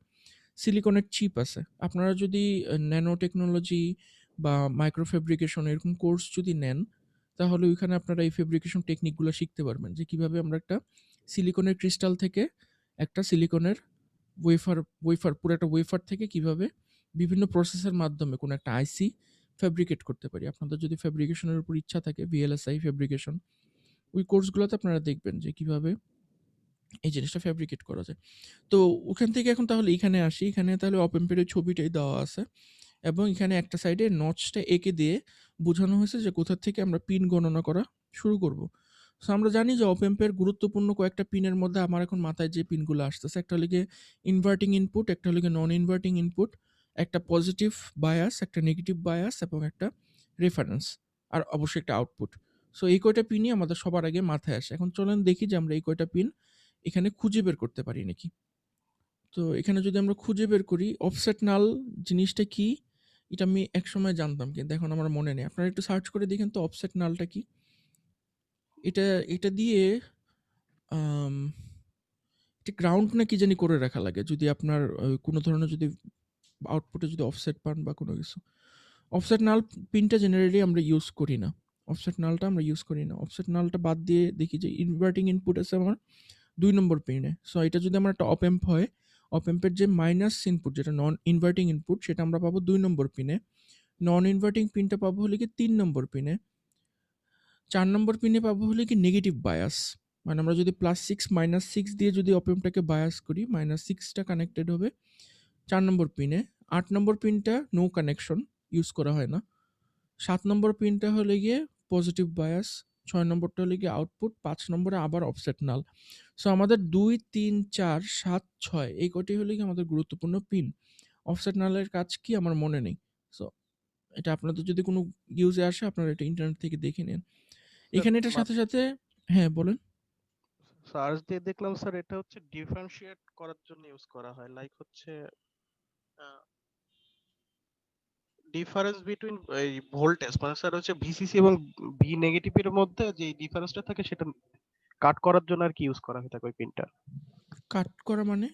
সিলিকনের চিপ আছে। আপনারা যদি ন্যানো টেকনোলজি বা মাইক্রো ফেব্রিকেশন এরকম কোর্স যদি নেন, তাহলে ওইখানে আপনারা এই ফেব্রিকেশন টেকনিকগুলো শিখতে পারবেন যে কিভাবে আমরা একটা সিলিকনের ক্রিস্টাল থেকে একটা সিলিকনের ওয়েফার পুরো একটা ওয়েফার থেকে কিভাবে বিভিন্ন প্রসেসের মাধ্যমে কোনো একটা আইসি ফেব্রিকেট করতে পারি। আপনাদের যদি ফেব্রিকেশনের উপর ইচ্ছা থাকে, ভিএলএসআই ফেব্রিকেশন, ওই কোর্সগুলোতে আপনারা দেখবেন যে কিভাবে এই জিনিসটা ফেব্রিকেট করা যায়। তো ওখান থেকে এখন তাহলে এখানে আসি। এখানে তাহলে অপ-অ্যাম্পের ওই ছবিটাই দেওয়া আছে এবং এখানে একটা সাইডে নচটা এঁকে দিয়ে বোঝানো হয়েছে যে কোথা থেকে আমরা পিন গণনা করা শুরু করব। সো আমরা জানি যে অপ-অ্যাম্পের গুরুত্বপূর্ণ কয়েকটা পিনের মধ্যে আমার এখন মাথায় যে পিনগুলো আসতেছে, একটা হলো গিয়ে ইনভার্টিং ইনপুট, একটা হলো গিয়ে নন ইনভার্টিং ইনপুট, একটা পজিটিভ বায়াস, একটা নেগেটিভ বায়াস এবং একটা রেফারেন্স, আর অবশ্যই একটা আউটপুট। সো এই কয়টা পিনই আমাদের সবার আগে মাথায় আসে। এখন চলেন দেখি যে আমরা এই কয়টা পিন এখানে খুঁজে বের করতে পারি নাকি। তো এখানে যদি আমরা খুঁজে বের করি অফসেট নাল জিনিসটা কি, এটা আমি একসময় জানতাম কিন্তু এখন আমার মনে নেই। আপনারা একটু সার্চ করে দেখেন তো অফসেট নালটা কি। এটা দিয়ে আম এটা গ্রাউন্ড না কি জানি করে রাখা লাগে যদি আপনার কোনো ধরনের যদি আউটপুটে যদি অফসেট পান বা কোনো কিছু। অফসেট নাল পিনটা জেনারেলি আমরা ইউজ করি না। অফসেট নালটা আমরা ইউজ করি না। অফসেট নালটা বাদ দিয়ে দেখি যে ইনভার্টিং ইনপুট আছে আমার 2 নম্বর পিনে। সো এটা যদি আমার একটা অপ-অ্যাম্প হয়, অপ-অ্যাম্পের যে মাইনাস ইনপুট যেটা নন ইনভার্টিং ইনপুট সেটা আমরা পাবো 2 নম্বর পিনে। নন ইনভার্টিং পিনটা পাবো হলো গিয়ে 3 নম্বর পিনে। 4 নম্বর পিনে পাবো হলো গিয়ে নেগেটিভ বায়াস। মানে আমরা যদি +6 -6 দিয়ে যদি অপ অ্যাম্পটাকে বায়াস করি, -6টা কানেক্টেড হবে 4 নম্বর পিনে। 8 নম্বর পিনটা নো কানেকশন, ইউজ করা হয় না। 7 নম্বর পিনটা হলে গিয়ে পজিটিভ বায়াস, 6 নম্বরটা হলে গিয়ে আউটপুট, 5 নম্বরে আবার অফসেট নাল। সো আমাদের 2, 3, 4, 7, 6 এই কটি হলে গিয়ে আমাদের গুরুত্বপূর্ণ পিন। অফসেট নালের কাজ কি আমার মনে নেই। সো এটা আপনাদের যদি কোনো ইউজে আসে আপনারা এটা ইন্টারনেট থেকে দেখে নিন। এখানে এটার সাথে সাথে হ্যাঁ বলেন। সার্চ দিয়ে দেখলাম স্যার এটা হচ্ছে ডিফারেনশিয়েট করার জন্য ইউজ করা হয়, লাইক হচ্ছে ডিফারেন্স বিটুইন এই ভোল্টেজ, মানে স্যার হচ্ছে ভিসিসি এবং ভি নেগেটিভ এর মধ্যে যে ডিফারেন্সটা থাকে সেটা কাট করার জন্য আর কি ইউজ করা হয় থাকে ওই পিনটা। কাট করা মানে?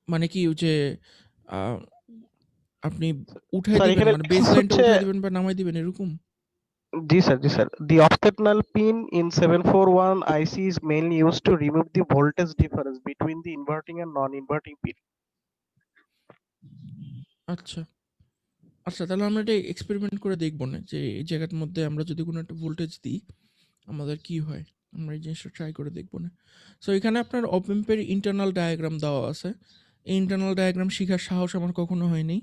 মানে কি ওই যে আপনি উঠাই স্যার দিবেন, এখানে মানে বেস লাইনটা হচ্ছে উঠাই দিবেন বা নামাই দিবেন এরকম? জি sir the offset null pin in 741 IC is mainly used to remove the voltage difference between the inverting and non-inverting pin. আচ্ছা আচ্ছা, তাহলে আমরা এটা এক্সপেরিমেন্ট করে দেখবো না যে এই জায়গার মধ্যে আমরা যদি কোনো একটা ভোল্টেজ দিই আমাদের কি হয়। আমরা এই জিনিসটা ট্রাই করে দেখবো না। সো এখানে আপনার অপ অ্যাম্পের ইন্টারনাল ডায়াগ্রাম দেওয়া আছে। এই ইন্টারনাল ডায়াগ্রাম শেখার সাহস আমার কখনো হয়নি।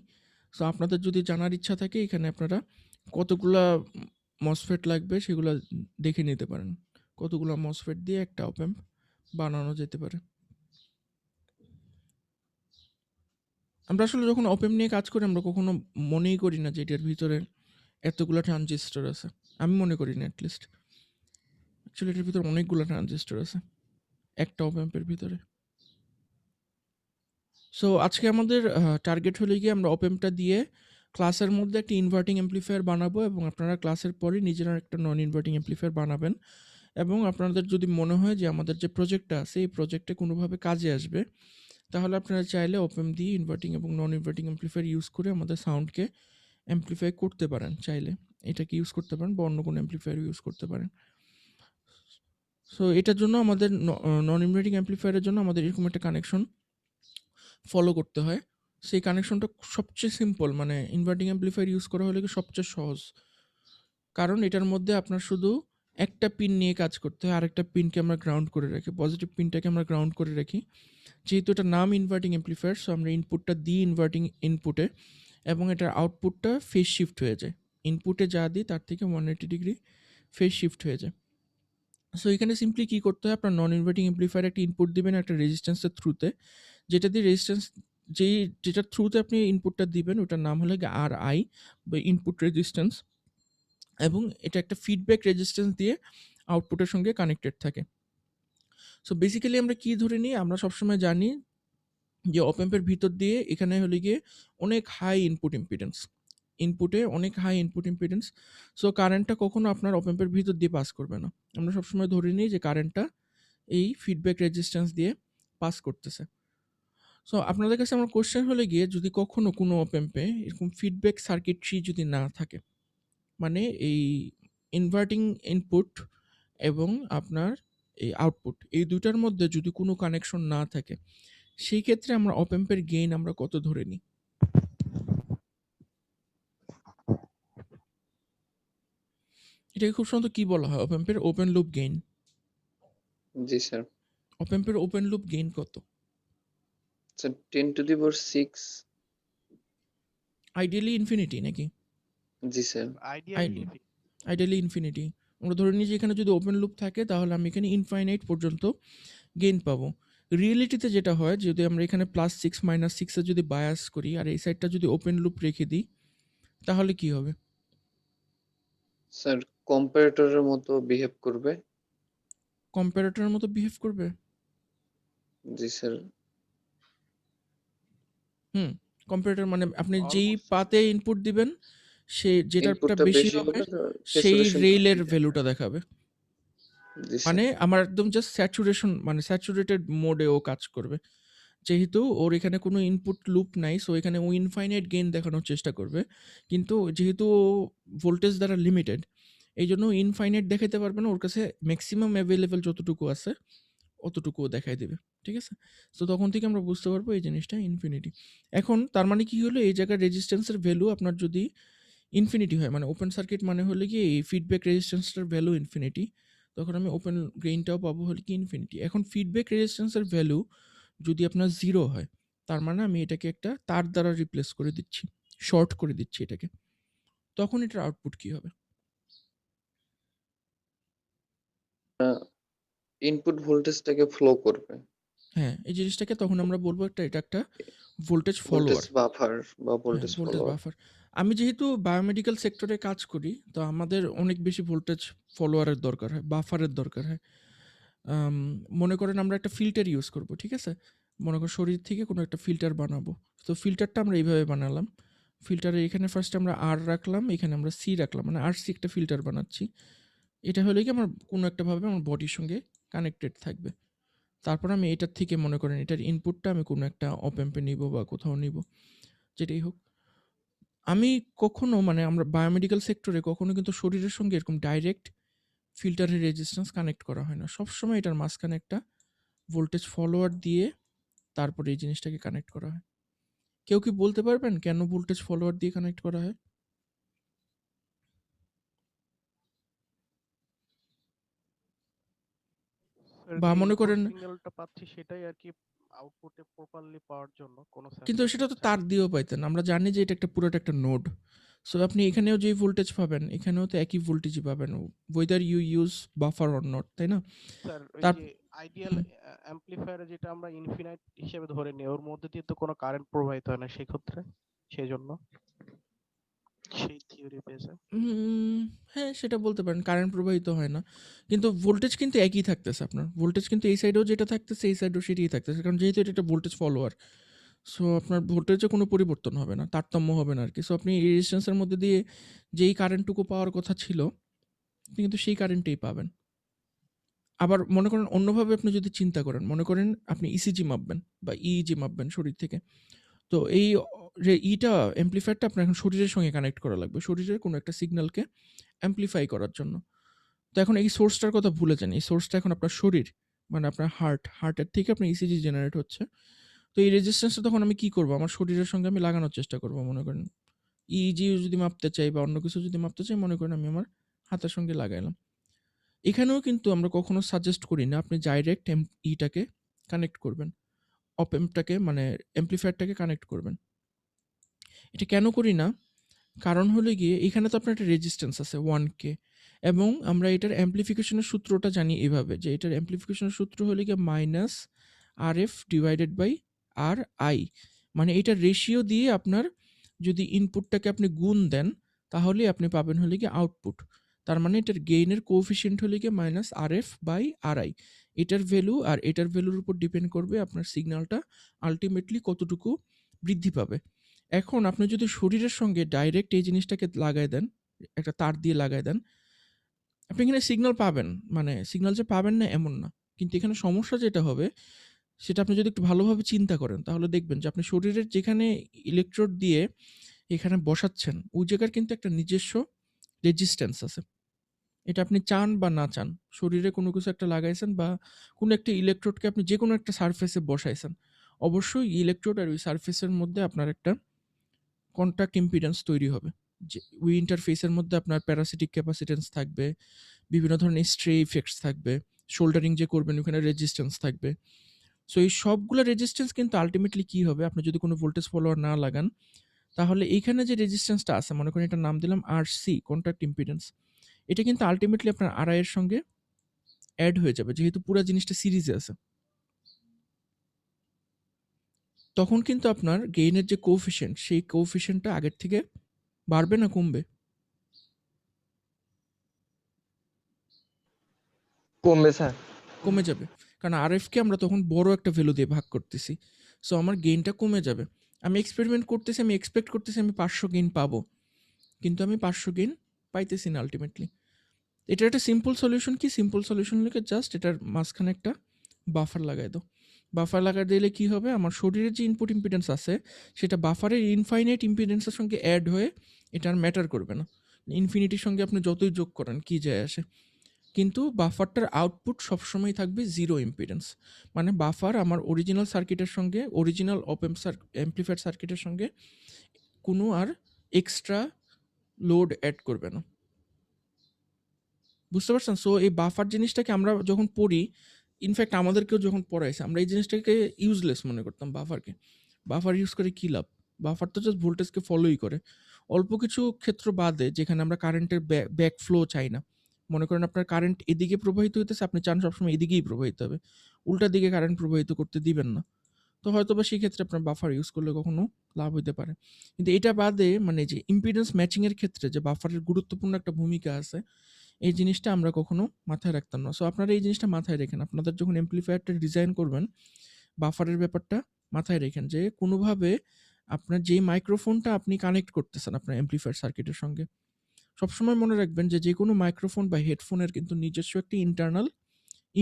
সো আপনাদের যদি জানার ইচ্ছা থাকে এখানে আপনারা কতগুলা মসফেট লাগবে সেগুলো দেখে নিতে পারেন। কতগুলো মসফেট দিয়ে একটা অপ অ্যাম্প বানানো যেতে পারে। আমরা আসলে যখন অপ অ্যাম্প নিয়ে কাজ করি আমরা কখনো মনেই করি না যে এটার ভিতরে এতগুলো ট্রানজিস্টর আছে। আমি মনে করি না অ্যাটলিস্ট। অ্যাকচুয়ালি এটার ভিতরে অনেকগুলো ট্রানজিস্টর আছে একটা অপ অ্যাম্পের ভিতরে। সো আজকে আমাদের টার্গেট হলো গিয়ে আমরা অপ অ্যাম্পটা দিয়ে ক্লাসের মধ্যে একটা ইনভার্টিং অ্যাম্প্লিফায়ার বানাবো এবং আপনারা ক্লাসের পরে নিজেরা একটা নন ইনভার্টিং অ্যাম্প্লিফায়ার বানাবেন। এবং আপনাদের যদি মনে হয় যে আমাদের যে প্রজেক্টটা আছে এই প্রজেক্টে কোনোভাবে কাজে আসবে তাহলে আপনারা চাইলে অপ অ্যাম্প দিয়ে ইনভার্টিং এবং নন ইনভার্টিং অ্যাম্প্লিফায়ার ইউজ করে আমাদের সাউন্ডকে অ্যাম্প্লিফাই করতে পারেন। চাইলে এটাকে ইউজ করতে পারেন বা অন্য কোনো অ্যাম্প্লিফায়ার ইউজ করতে পারেন। সো এটার জন্য আমাদের নন ইনভার্টিং অ্যাম্প্লিফায়ারের জন্য আমাদের এরকম একটা কানেকশন ফলো করতে হয়। সেই কানেকশনটা সবচেয়ে সিম্পল, মানে ইনভার্টিং অ্যাম্প্লিফায়ার ইউজ করা হলে কি সবচেয়ে সহজ, কারণ এটার মধ্যে আপনার শুধু একটা পিন নিয়ে কাজ করতে হয়। আরেকটা পিনকে আমরা গ্রাউন্ড করে রাখি, পজিটিভ পিনটাকে আমরা গ্রাউন্ড করে রাখি। যেহেতু এটা নাম ইনভার্টিং অ্যাম্প্লিফায়ার সো আমরা ইনপুটটা দিই ইনভার্টিং ইনপুটে এবং এটার আউটপুটটা ফেজ শিফট হয়ে যায়। ইনপুটে যা দিই তার থেকে 180 ডিগ্রি ফেজ শিফট হয়ে যায়। সো এখানে সিম্পলি কী করতে হয়, আপনার নন ইনভার্টিং অ্যাম্প্লিফায়ার একটা ইনপুট দিবেন একটা রেজিস্ট্যান্সের থ্রুতে, যেটা দিয়ে রেজিস্ট্যান্স যেটার থ্রুতে আপনি ইনপুটটা দিবেন ওটার নাম হলো RI বা ইনপুট রেজিস্ট্যান্স, এবং এটা একটা ফিডব্যাক রেজিস্ট্যান্স দিয়ে আউটপুটের সঙ্গে কানেক্টেড থাকে। সো বেসিক্যালি আমরা কি ধরে নিই, আমরা সবসময় জানি যে অপ অ্যাম্পের ভিতর দিয়ে এখানে হলে গিয়ে অনেক হাই ইনপুট ইম্পিডেন্স, ইনপুটে অনেক হাই ইনপুট ইম্পিডেন্স। সো কারেন্টটা কখনো আপনার অপ অ্যাম্পের ভিতর দিয়ে পাস করবে না। আমরা সবসময় ধরে নিই যে কারেন্টটা এই ফিডব্যাক রেজিস্ট্যান্স দিয়ে পাস করতেছে। সো আপনাদের কাছে আমার কোশ্চেন হলে গিয়ে যদি কখনো কোনো অপ অ্যাম্পে এরকম ফিডব্যাক সার্কিটরি যদি না থাকে, মানে এই ইনভার্টিং ইনপুট এবং আপনার এই আউটপুট এই দুটার মধ্যে যদি কোনো কানেকশন না থাকে সেই ক্ষেত্রে আমরা অপ অ্যাম্পের গেইন আমরা কত ধরে নিই? এটাকে খুব সাধারণত কি বলা হয়? অপ অ্যাম্পের ওপেন লুপ গেইন। জি স্যার। অপ অ্যাম্পের ওপেন লুপ গেইন কত? Sir 10 to the power 6। Ideally infinity নাকি? জি স্যার। Ideally infinity. আমরা ধরে নিই যে এখানে যদি ওপেন লুপ থাকে তাহলে আমি এখানে ইনফাইনাইট পর্যন্ত গেইন পাবো। রিয়েলিটিতে যেটা হয় যদি আমরা এখানে +6 -6 এ যদি বায়াস করি আর এই সাইডটা যদি ওপেন লুপ রেখে দিই তাহলে কি হবে? স্যার কম্পারেটরের মতো বিহেভ করবে। কম্পারেটরের মতো বিহেভ করবে? জি স্যার। কম্পারেটর মানে আপনি যেই পাতে ইনপুট দিবেন সে যেটারটা ইনপুটটা বেশি বেশি হবে হলে সেই স্যাচুরেশন রেইলের ভ্যালুটা দেখাবে। জি স্যার। মানে আমার একদম জাস্ট স্যাচুরেশন মানে স্যাচুরেটেড মোডে ও কাজ করবে। যেহেতু ওর এখানে কোনো ইনপুট লুপ নাই সো এখানে ও ইনফাইনাইট গেইন দেখানোর চেষ্টা করবে। কিন্তু যেহেতু ও ভোল্টেজ দ্বারা লিমিটেড এইজন্য ইনফাইনাইট দেখাইতে পারবে না, ওর কাছে ম্যাক্সিমাম অ্যাভেলেবল যতটুকু আছে অতটুকুও দেখাই দেবে। ঠিক আছে? সো তখন থেকে আমরা বুঝতে পারবো এই জিনিসটা ইনফিনিটি। এখন তার মানে কি হলো, এই জায়গায় রেজিস্ট্যান্সের ভ্যালু আপনার যদি ইনফিনিটি হয় মানে ওপেন সার্কিট মানে হলে কি এই ফিডব্যাক রেজিস্ট্যান্সটার ভ্যালু ইনফিনিটি। তখন আমি ওপেন গেইনটাও পাবো হলো কি ইনফিনিটি। এখন ফিডব্যাক রেজিস্ট্যান্সের ভ্যালু যদি আপনার 0 হয়, তার মানে আমি এটাকে একটা তার দ্বারা রিপ্লেস করে দিচ্ছি, শর্ট করে দিচ্ছি এটাকে। তখন এটার আউটপুট কি হবে? ইনপুট ভোল্টেজটাকে ফ্লো করবে, হ্যাঁ, এই জিনিসটাকে তখন আমরা বলবো এটা একটা ভোল্টেজ ভোল্টেজ ফলোয়ার। বাফার বা হ্যাঁ, ভোল্টেজ ভোল্টেজ ফলোয়ার। বাফার। আমি যেহেতু বায়োমেডিক্যাল সেক্টরে কাজ করি, তো আমাদের অনেক বেশি ভোল্টেজ ফলোয়ারের দরকার হয়, বাফারের দরকার হয়। মনে করেন আমরা একটা ফিল্টার ইউজ করব, ঠিক আছে? মনে করেন শরীর থেকে কোনো একটা ফিল্টার বানাবো। তো ফিল্টারটা আমরা এইভাবে বানালাম। ফিল্টারের এখানে ফার্স্ট আমরা আর রাখলাম, এখানে আমরা সি রাখলাম, মানে আর সি একটা ফিল্টার বানাচ্ছি। এটা হলে কি আমার কোনো একটা ভাবে আমার বডির সঙ্গে কানেক্টেড থাকবে। তারপর আমি এটার থেকে মনে করেন এটার ইনপুটটা আমি কোনো একটা অপ অ্যাম্পে নিব বা কোথাও নিব, যেটাই হোক। আমি কখনো মানে আমরা বায়োমেডিক্যাল সেক্টরে কখনো কিন্তু শরীরের সঙ্গে এরকম ডাইরেক্ট ফিল্টারের রেজিস্ট্যান্স কানেক্ট করা হয় না। সবসময় এটার মাঝখানে একটা ভোল্টেজ ফলোয়ার দিয়ে তারপরে এই জিনিসটাকে কানেক্ট করা হয়। কেউ কি বলতে পারবেন কেন ভোল্টেজ ফলোয়ার দিয়ে কানেক্ট করা হয়? স্যার বা যে মনে ইনপুট করেন সিগন্যালটা পাচ্ছি সেটাই আর কি আউটপুটে প্রপারলি পাওয়ার জন্য কোনো কিন্তু সেন্সর সেটা তো থাকছে তার না। দিয়েও পাইতেন। আমরা জানি যে এটা একটা পুরোটা একটা নোড। সো আপনি এখানেও যেই ভোল্টেজ পাবেন, এখানেও তো একই ভোল্টেজই পাবেন। whether you use buffer or not, তাই না? স্যার ওই তার যে আইডিয়াল হুম। অ্যাম্পলিফায়ারে যেটা আমরা ইনফিনাইট হিসেবে ধরে নিই, ওর মধ্যে দিয়ে তো কোনো কারেন্ট প্রবাহিত হয় না সেক্ষেত্রে, সেই জন্য সেই থিওরি বেসে। হ্যাঁ, সেটা বলতে পারেন। কারেন্ট প্রবাহিত হয় না। কিন্তু ভোল্টেজ কিন্তু একই থাকতেছে আপনার। ভোল্টেজ কিন্তু এই সাইডেও যেটা থাকতেছে, এই সাইডেও সেটাই থাকতেছে। কারণ যেহেতু এটা একটা ভোল্টেজ ফলোয়ার। সো আপনার ভোল্টেজে কোনো পরিবর্তন হবে না, তারতম্য হবে না আরকি। সো আপনি এই রেজিস্ট্যান্সের মধ্যে দিয়ে যেই কারেন্টটুকু পাওয়ার কথা ছিল, আপনি কিন্তু সেই কারেন্টেই পাবেন। আবার মনে করেন অন্যভাবে আপনি যদি চিন্তা করেন, মনে করেন আপনি ইসিজি মাপবেন বা ইইজি মাপবেন শরীর থেকে। তো এই যে ইটা অ্যাম্প্লিফায়ারটা আপনার এখন শরীরের সঙ্গে কানেক্ট করা লাগবে। শরীরের কোনো একটা সিগন্যালকে অ্যাম্প্লিফাই করার জন্য। তো এখন এই সোর্সটার কথা ভুলে যান। এই সোর্সটা এখন আপনার শরীর, মানে আপনার হার্টের থেকে আপনার ইসিজি জেনারেট হচ্ছে। তো এই রেজিস্ট্যান্সটা তখন আমি কি করব? আমার শরীরের সঙ্গে আমি লাগানোর চেষ্টা করব। মনে করেন ইইজি যদি মাপতে চাই বা অন্য কিছু যদি মাপতে চাই, মনে করেন আমি আমার হাতের সঙ্গে লাগাইলাম। এখানেও কিন্তু আমরা কখনো সাজেস্ট করি না আপনি ডাইরেক্ট ইটাকে কানেক্ট করবেন। অপ অ্যাম্পটাকে মানে অ্যাম্প্লিফায়ারটাকে কানেক্ট করবেন। এটা কেন করি না? কারণ হলো গিয়ে এখানে তো আপনার একটা রেজিস্ট্যান্স আছে 1K, এবং আমরা এটার অ্যাম্প্লিফিকেশনের সূত্রটা জানি এভাবে যে এটার অ্যাম্প্লিফিকেশনের সূত্র হলো গিয়ে -RF ডিভাইডেড বাই RI। মানে এটার রেশিও দিয়ে আপনার যদি ইনপুটটাকে আপনি গুণ দেন, তাহলে আপনি পাবেন হলো গিয়ে আউটপুট। তার মানে এটার গেইনের কোএফিসিয়েন্ট হলো গিয়ে -RF বাই RI। এটার ভ্যালু আর এটার ভ্যালুর উপর ডিপেন্ড করবে আপনার সিগন্যালটা আল্টিমেটলি কতটুকু বৃদ্ধি পাবে। এখন আপনি যদি শরীরের সঙ্গে ডাইরেক্ট এই জিনিসটাকে লাগায় দেন, একটা তার দিয়ে লাগায় দেন, আপনি এখানে সিগন্যাল পাবেন। মানে সিগন্যাল যে পাবেন না এমন না। কিন্তু এখানে সমস্যা যেটা হবে, সেটা আপনি যদি একটু ভালোভাবে চিন্তা করেন, তাহলে দেখবেন যে আপনি শরীরের যেখানে ইলেকট্রোড দিয়ে এখানে বসাচ্ছেন, ওই জায়গার কিন্তু একটা নিজস্ব রেজিস্ট্যান্স আছে। এটা আপনি চান বা না চান, শরীরে কোনো কিছু একটা লাগাইছেন বা কোনো একটা ইলেকট্রোডকে আপনি যেকোনো একটা সারফেসে বসাইছেন। অবশ্যই ইলেকট্রোড আর ওই সারফেসের মধ্যে আপনার একটা কন্ট্যাক্ট ইম্পিডেন্স তৈরি হবে। যে ওই ইন্টারফেসের মধ্যে আপনার প্যারাসিটিক ক্যাপাসিটেন্স থাকবে, বিভিন্ন ধরনের স্ট্রে ইফেক্টস থাকবে, শোল্ডারিং যে করবেন ওখানে রেজিস্ট্যান্স থাকবে। সো এই সবগুলো রেজিস্ট্যান্স কিন্তু আল্টিমেটলি কি হবে, আপনি যদি কোনো ভোল্টেজ ফলোয়ার না লাগান, তাহলে এইখানে যে রেজিস্ট্যান্সটা আছে, মনে করেন এটার নাম দিলাম RC, কন্ট্যাক্ট ইম্পিডেন্স। এটা কিন্তু আল্টিমেটলি আপনার RI এর সঙ্গে অ্যাড হয়ে যাবে, যেহেতু পুরা জিনিসটা সিরিজে আছে। তখন কিন্তু আপনার গেইনের যে কোএফিসিয়েন্ট, সেই কোএফিসিয়েন্টটা আগের থেকে বাড়বে না কমবে? কমবে স্যার। কমে যাবে। কারণ RF-কে আমরা তখন বড় একটা ভ্যালু দিয়ে ভাগ করতেছি। সো আমার গেইনটা কমে যাবে। আমি এক্সপেরিমেন্ট করতেছি, আমি এক্সপেক্ট করতেছি আমি 500 গেইন পাবো। কিন্তু আমি 500 গেইন পাইতেছি না আল্টিমেটলি। এটার একটা সিম্পল সলিউশন কি? সিম্পল সলিউশন হলো কি, জাস্ট এটার মাঝখানে একটা বাফার লাগাই দাও। বাফার লাগাই দিলে কি হবে, আমার শরীরের যে ইনপুট ইম্পিডেন্স আছে, সেটা বাফারের ইনফাইনাইট ইম্পিডেন্সের সঙ্গে অ্যাড হয়ে এটা আর ম্যাটার করবে না। ইনফিনিটির সঙ্গে আপনি যতই যোগ করেন, কি যায় আসে? কিন্তু বাফারটার আউটপুট সবসময় থাকবে 0 ইম্পিডেন্স। মানে বাফার আমার অরিজিনাল সার্কিটের সঙ্গে, অরিজিনাল অপ অ্যাম্প্লিফায়ার সার্কিটের সঙ্গে কোনো আর এক্সট্রা লোড অ্যাড করবে না। বুঝতে পারছেন? সো এই বাফার জিনিসটাকে আমরা যখন পড়ি, ইনফ্যাক্ট আমাদেরকেও যখন পড়াইছে, আমরা এই জিনিসটাকে ইউজলেস মনে করতাম বাফারকে। বাফার ইউজ করে কি লাভ? বাফার তো জাস্ট ভোল্টেজকে ফলোই করে। অল্প কিছু ক্ষেত্র বাদে যেখানে আমরা কারেন্টের ব্যাক ফ্লো চাই না। মনে করেন আপনার কারেন্ট এদিকে প্রবাহিত হইতেছে, আপনি চান সবসময় এদিকেই প্রবাহিত হবে। উল্টা দিকে কারেন্ট প্রবাহিত করতে দিবেন না। তো হয়তোবা সেই ক্ষেত্রে আপনার বাফার ইউজ করলে কখনো লাভ হইতে পারে। কিন্তু এটা বাদে মানে যে ইম্পিডেন্স ম্যাচিং এর ক্ষেত্রে যে বাফারের গুরুত্বপূর্ণ একটা ভূমিকা আছে, এই জিনিসটা আমরা কখনো মাথায় রাখতাম না। সো আপনারা এই জিনিসটা মাথায় রেখেন। আপনাদের যখন অ্যামপ্লিফায়ারটা ডিজাইন করবেন, বাফারের ব্যাপারটা মাথায় রেখেন যে কোনোভাবে আপনার যেই মাইক্রোফোনটা আপনি কানেক্ট করতেছেন আপনার অ্যামপ্লিফায়ার সার্কিটের সঙ্গে, সবসময় মনে রাখবেন যে যেকোনো মাইক্রোফোন বা হেডফোনের কিন্তু নিজস্ব একটি ইন্টারনাল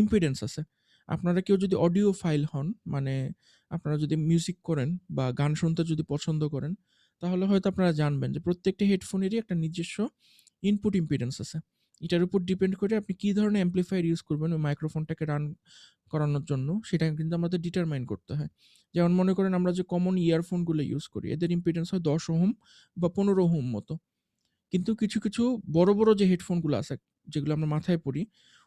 ইম্পিডেন্স আছে। আপনারা কেউ যদি অডিও ফাইল হন, মানে আপনারা যদি মিউজিক করেন বা গান শুনতে যদি পছন্দ করেন, তাহলে হয়তো আপনারা জানবেন যে প্রত্যেকটা হেডফোনেরই একটা নিজস্ব ইনপুট ইম্পিডেন্স আছে। এটার উপর ডিপেন্ড করে আপনি কি ধরনের অ্যামপ্লিফায়ার ইউজ করবেন ওই মাইক্রোফোনটাকে রান করানোর জন্য, সেটা কিন্তু আমাদের ডিটারমাইন করতে হয়। যেমন মনে করেন আমরা যে কমন ইয়ারফোনগুলো ইউজ করি, এদের ইম্পিডেন্স হয় 10 ওহম বা 15 ওহম মতো। কিন্তু কিছু, কিছু বড়, বড় যে হেডফোনগুলো আছে, যেগুলো আমরা মাথায় পরি,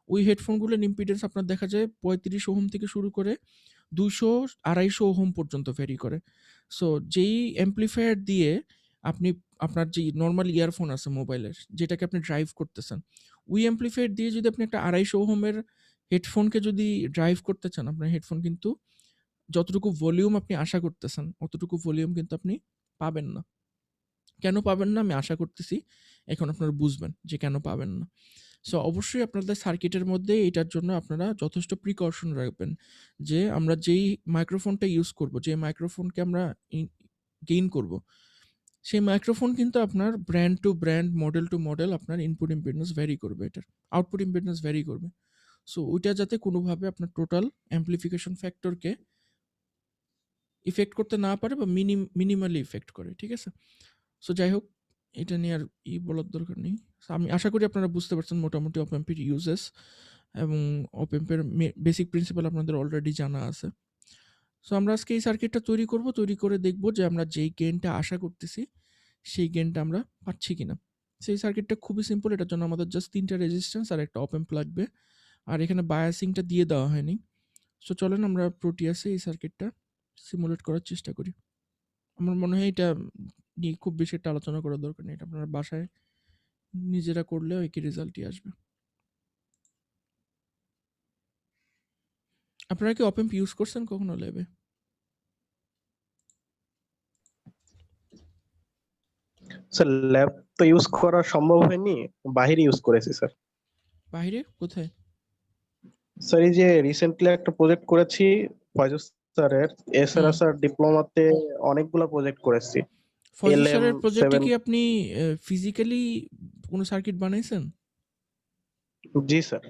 ওই হেডফোনগুলোর ইম্পিডেন্স আপনার দেখা যায় 35 ওহম থেকে শুরু করে 200-250 ওহম পর্যন্ত ভ্যারি করে। সো যেই অ্যামপ্লিফায়ার দিয়ে আপনি আপনার যেই নরমাল ইয়ারফোন আছে মোবাইলের, যেটাকে আপনি ড্রাইভ করতেছেন, ওই অ্যামপ্লিফায়ার দিয়ে যদি আপনি একটা 250 ওহমের হেডফোনকে যদি ড্রাইভ করতে চান, আপনার হেডফোন কিন্তু যতটুকু ভলিউম আপনি আশা করতেছেন, অতটুকু ভলিউম কিন্তু আপনি পাবেন না। কেন পাবেন না আমি আশা করতেছি এখন আপনারা বুঝবেন যে কেন পাবেন না। সো অবশ্যই আপনাদের সার্কিটের মধ্যে এটার জন্য আপনারা যথেষ্ট প্রিকশন রাখবেন যে আমরা যেই মাইক্রোফোনটা ইউজ করব, যে মাইক্রোফোনকে আমরা গেইন করব, সেই মাইক্রোফোন কিন্তু আপনার brand to brand, model to model আপনার ইনপুট ইম্পিডেন্স ভ্যারি করবে, এটার আউটপুট ইম্পিডেন্স ভ্যারি করবে। সো ওইটা যাতে কোনোভাবে আপনার টোটাল অ্যামপ্লিফিকেশন ফ্যাক্টরকে ইফেক্ট করতে না পারে বা মিনিমালি ইফেক্ট করে, ঠিক আছে? সো যাই হোক, এটা নিয়ে আর বলার দরকার নেই। So, আমি আশা করি আপনারা বুঝতে পারছেন মোটামুটি অপ অ্যাম্পের ইউজেস এবং অপ অ্যাম্পের বেসিক প্রিন্সিপাল আপনাদের অলরেডি জানা আছে। সো আমরা আজকে এই সার্কিটটা তৈরি করব, তৈরি করে দেখব যে আমরা যেই গেইনটা আশা করতেছি সেই গেইনটা আমরা পাচ্ছি কিনা। সেই সার্কিটটা খুবই সিম্পল, এটার জন্য আমাদের জাস্ট 3টা রেজিস্ট্যান্স আর একটা অপ অ্যাম্প লাগবে, আর এখানে বায়াসিংটা দিয়ে দেওয়া হয়নি। সো চলেন আমরা প্রোটিয়াসে এই সার্কিটটা সিমুলেট করার চেষ্টা করি। আমার মনে হয় এটা নিয়ে খুব বেশি একটা আলোচনা করার দরকার নেই, এটা আপনারা বাসায় নিজেরা করলেও একই রেজাল্টই আসবে। আপনারা কি অপ অ্যাম্প ইউজ করছেন কখনো ল্যাবে? স্যার ল্যাব তো ইউজ করা সম্ভব হয়নি, বাইরে ইউজ করেছি স্যার। বাইরে কোথায়? স্যার এই যে রিসেন্টলি একটা প্রজেক্ট করেছি ফয়জুস স্যারের, এছাড়া হুম। স্যার ডিপ্লোমাতে অনেকগুলো প্রজেক্ট করেছি। ফয়জুল LM স্যারের প্রজেক্টে 7 কি আপনি ফিজিক্যালি কোনো সার্কিট বানাইছেন? জি স্যার।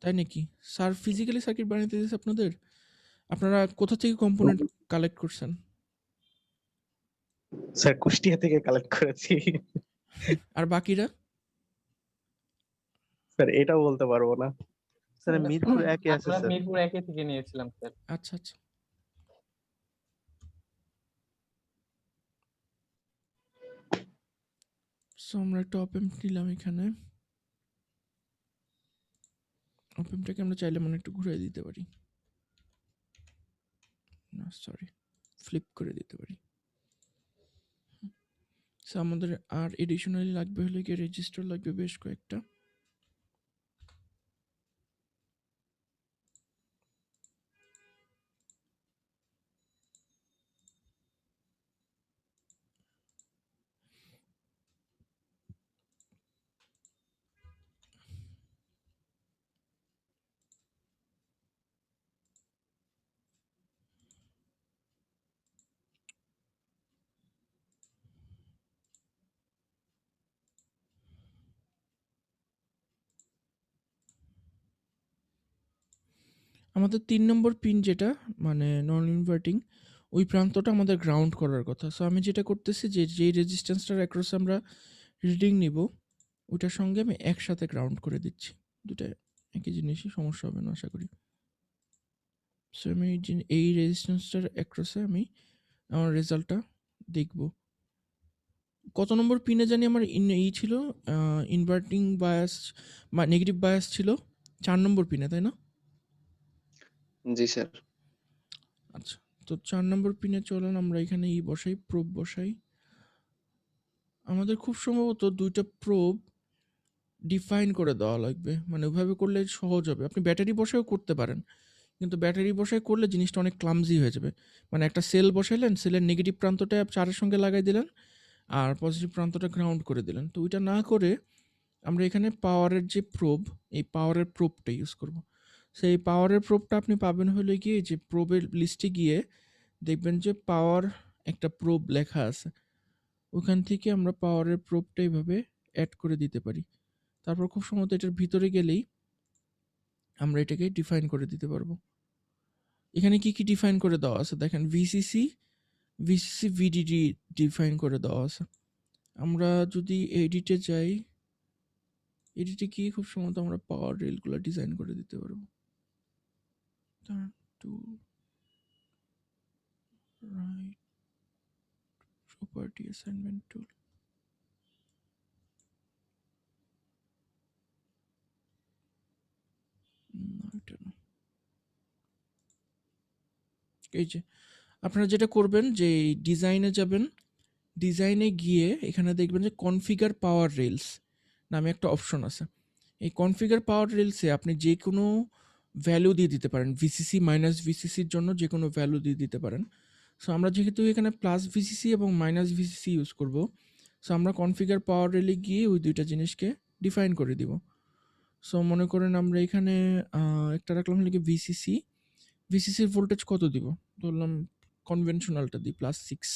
তাই নাকি? স্যার ফিজিক্যালি সার্কিট বানাইতে দিয়েছে আপনাদের? আপনারা কোথা থেকে কম্পোনেন্ট কালেক্ট করছেন? স্যার কুষ্টিয়া থেকে কালেক্ট করেছি। আর বাকিরা? স্যার এটাও বলতে পারবো না। স্যার মিরপুর 1-এ আছে আমরা স্যার। মিরপুর 1 থেকে নিয়েছিলাম স্যার। আচ্ছা, আচ্ছা। সো আমরা একটা অপ অ্যাম্প নিলাম এখানে। অপ অ্যাম্পটাকে আমরা চাইলে মনে একটু ঘুরিয়ে দিতে পারি। না সরি, ফ্লিপ করে দিতে পারি। সো আমাদের আর এডিশনালি লাগবে হলে কি রেজিস্টার লাগবে বেশ কয়েকটা। আমাদের ৩ নম্বর পিন যেটা মানে নন ইনভার্টিং, ওই প্রান্তটা আমাদের গ্রাউন্ড করার কথা। সো আমি যেটা করতেছি যে যেই রেজিস্ট্যান্সটার অ্যাক্রস আমরা রিডিং নিব, ওটার সঙ্গে আমি একসাথে গ্রাউন্ড করে দিচ্ছি। দুটা একই জিনিসই, সমস্যা হবে না আশা করি। সো আমি এই রেজিস্ট্যান্সটার অ্যাক্রসে আমি আমার রেজাল্টটা দেখব। কত নম্বর পিনে জানি আমার ছিল ইনভার্টিং বায়াস বা নেগেটিভ বায়াস ছিল 4 নম্বর পিনে, তাই না? জি স্যার। আচ্ছা, তো 4 নম্বর পিনে চলেন আমরা এখানে বসাই, প্রোব বসাই। আমাদের খুব সম্ভবত 2টা প্রোব ডিফাইন করে দেওয়া লাগবে, মানে ওইভাবে করলে সহজ হবে। আপনি ব্যাটারি বসায়ও করতে পারেন, কিন্তু ব্যাটারি বসায় করলে জিনিসটা অনেক ক্লামজি হয়ে যাবে। মানে একটা সেল বসাইলেন, সেলের নেগেটিভ প্রান্তটা 4-এর সঙ্গে লাগাই দিলেন আর পজিটিভ প্রান্তটা গ্রাউন্ড করে দিলেন। তো ওইটা না করে আমরা এখানে পাওয়ারের যে প্রোব, এই পাওয়ারের প্রোবটা ইউজ করব। সেই পাওয়ারের প্রোবটা আপনি পাবেন হলে গিয়ে যে প্রোবের লিস্টে গিয়ে দেখবেন যে পাওয়ার একটা প্রোব লেখা আছে, ওখান থেকে আমরা পাওয়ারের প্রোবটা এইভাবে অ্যাড করে দিতে পারি। তারপর খুব সম্ভবত এটার ভিতরে গেলেই আমরা এটাকে ডিফাইন করে দিতে পারবো। এখানে কি ডিফাইন করে দেওয়া আছে দেখেন, ভিসিসি ভিডিডি ডিফাইন করে দেওয়া আছে। আমরা যদি এডিটে যাই, এডিটে গিয়ে খুব সম্ভবত আমরা পাওয়ার রেলগুলো ডিজাইন করে দিতে পারবো। টু রাইট, প্রপার্টি অ্যাসাইনমেন্ট টুল, এটা না। এই যে আপনারা যেটা করবেন যে ডিজাইনে যাবেন, ডিজাইনে গিয়ে এখানে দেখবেন যে কনফিগার পাওয়ার রেলস নামে একটা অপশন আছে। এই কনফিগার পাওয়ার রেলসে আপনি যে কোনো ভ্যালু দিয়ে দিতে পারেন, ভিসিসি মাইনাস ভিসিসির জন্য যে কোনো ভ্যালু দিয়ে দিতে পারেন। সো আমরা যেহেতু এখানে প্লাস ভিসিসি এবং মাইনাস ভিসিসি ইউজ করব, সো আমরা কনফিগার পাওয়ার রেলে গিয়ে ওই দুইটা জিনিসকে ডিফাইন করে দিব। সো মনে করেন আমরা এখানে একটা রাখলাম হলে কি ভিসিসি, ভিসিসির ভোল্টেজ কত দিব, ধরলাম কনভেনশনালটা দিই +6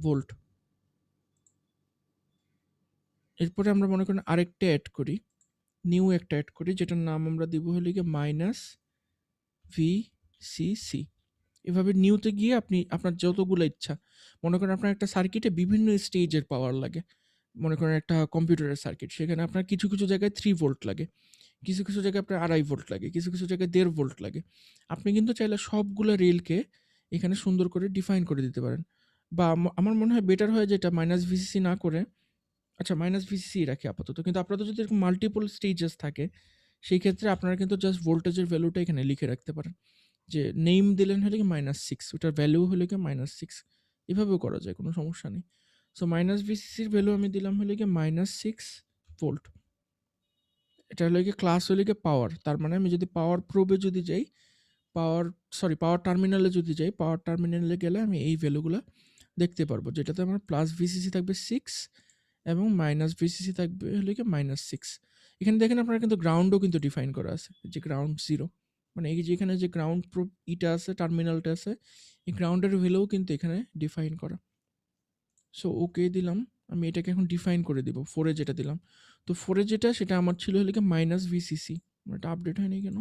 ভোল্ট। এরপরে আমরা মনে করেন আরেকটা অ্যাড করি, নিউ একটা অ্যাড করি, যেটার নাম আমরা দিব হলে গিয়ে মাইনাস ভিসিসি। এভাবে নিউতে গিয়ে আপনি আপনার যতগুলো ইচ্ছা, মনে করেন আপনার একটা সার্কিটে বিভিন্ন স্টেজের পাওয়ার লাগে, মনে করেন একটা কম্পিউটারের সার্কিট, সেখানে আপনার কিছু কিছু জায়গায় 3 ভোল্ট লাগে, কিছু কিছু জায়গায় আপনার 2.5 ভোল্ট লাগে, কিছু কিছু জায়গায় 1.5 ভোল্ট লাগে। আপনি কিন্তু চাইলে সবগুলো রেলকে এখানে সুন্দর করে ডিফাইন করে দিতে পারেন। বা আমার মনে হয় বেটার হয় যেটা মাইনাস ভিসিসি না করে, আচ্ছা মাইনাস ভিসিসি রাখি আপাতত, কিন্তু আপনাদের যদি এরকম মাল্টিপল স্টেজেস থাকে সেই ক্ষেত্রে আপনারা কিন্তু জাস্ট ভোল্টেজের ভ্যালুটা এখানে লিখে রাখতে পারেন, যে নেম দিলেন হলে কি -6, ওটার ভ্যালু হলে কি -6, এভাবেও করা যায়, কোনো সমস্যা নেই। সো মাইনাস ভিসিসির ভ্যালু আমি দিলাম হলে কি -6 ভোল্ট। এটা হলে কি ক্লাস হলে কি পাওয়ার, তার মানে আমি যদি পাওয়ার প্রোবে যদি যাই, পাওয়ার টার্মিনালে যদি যাই, পাওয়ার টার্মিনালে গেলে আমি এই ভ্যালুগুলো দেখতে পারবো, যেটাতে আমার প্লাস ভিসিসি থাকবে 6 এবং মাইনাস ভিসিসি থাকবে হলে কি -6। এখানে দেখেন আপনারা কিন্তু গ্রাউন্ডও কিন্তু ডিফাইন করা আছে, যে গ্রাউন্ড 0, মানে এই যে এখানে যে গ্রাউন্ড ইটা আছে, টার্মিনালটা আছে, এই গ্রাউন্ডের ভ্যালুও কিন্তু এখানে ডিফাইন করা। সো ওকে দিলাম, আমি এটাকে এখন ডিফাইন করে দিব 4 এ যেটা দিলাম। তো 4 এ যেটা সেটা আমার ছিল হলে কি মাইনাস ভিসিসি, এটা আপডেট হয়নি কেন?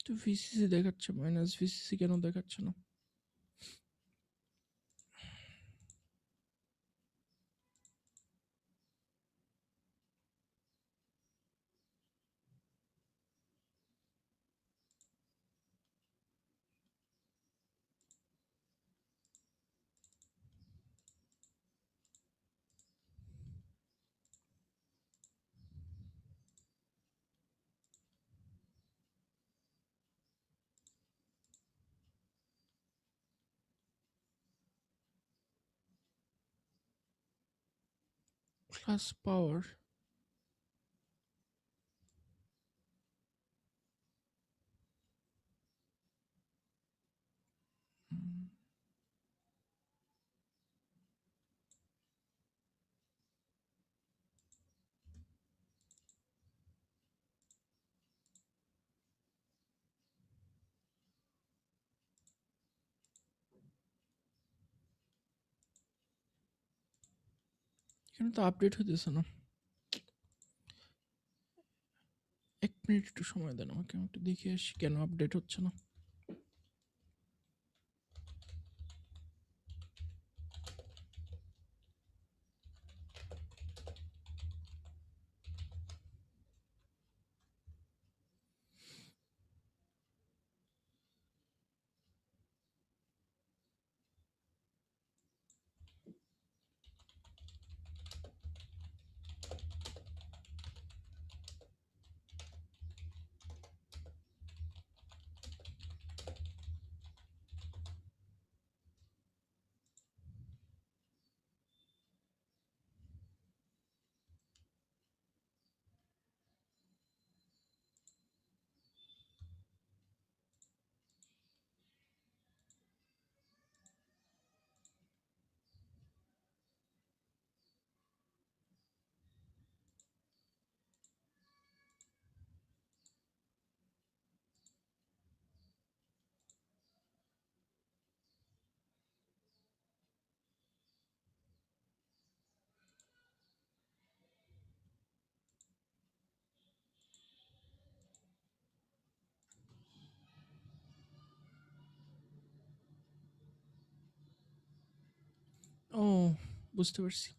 তো ভিসিসি দেখাচ্ছে, মাইনাস ভিসিসি কেন দেখাচ্ছে না? ক্লাস পাওয়ার, এখানে তো আপডেট হইতেছে না। 1 মিনিট একটু সময় দেন আমাকে, আমি একটু দেখে আসি কেন আপডেট হচ্ছে না। ও, বুঝতে পারছি।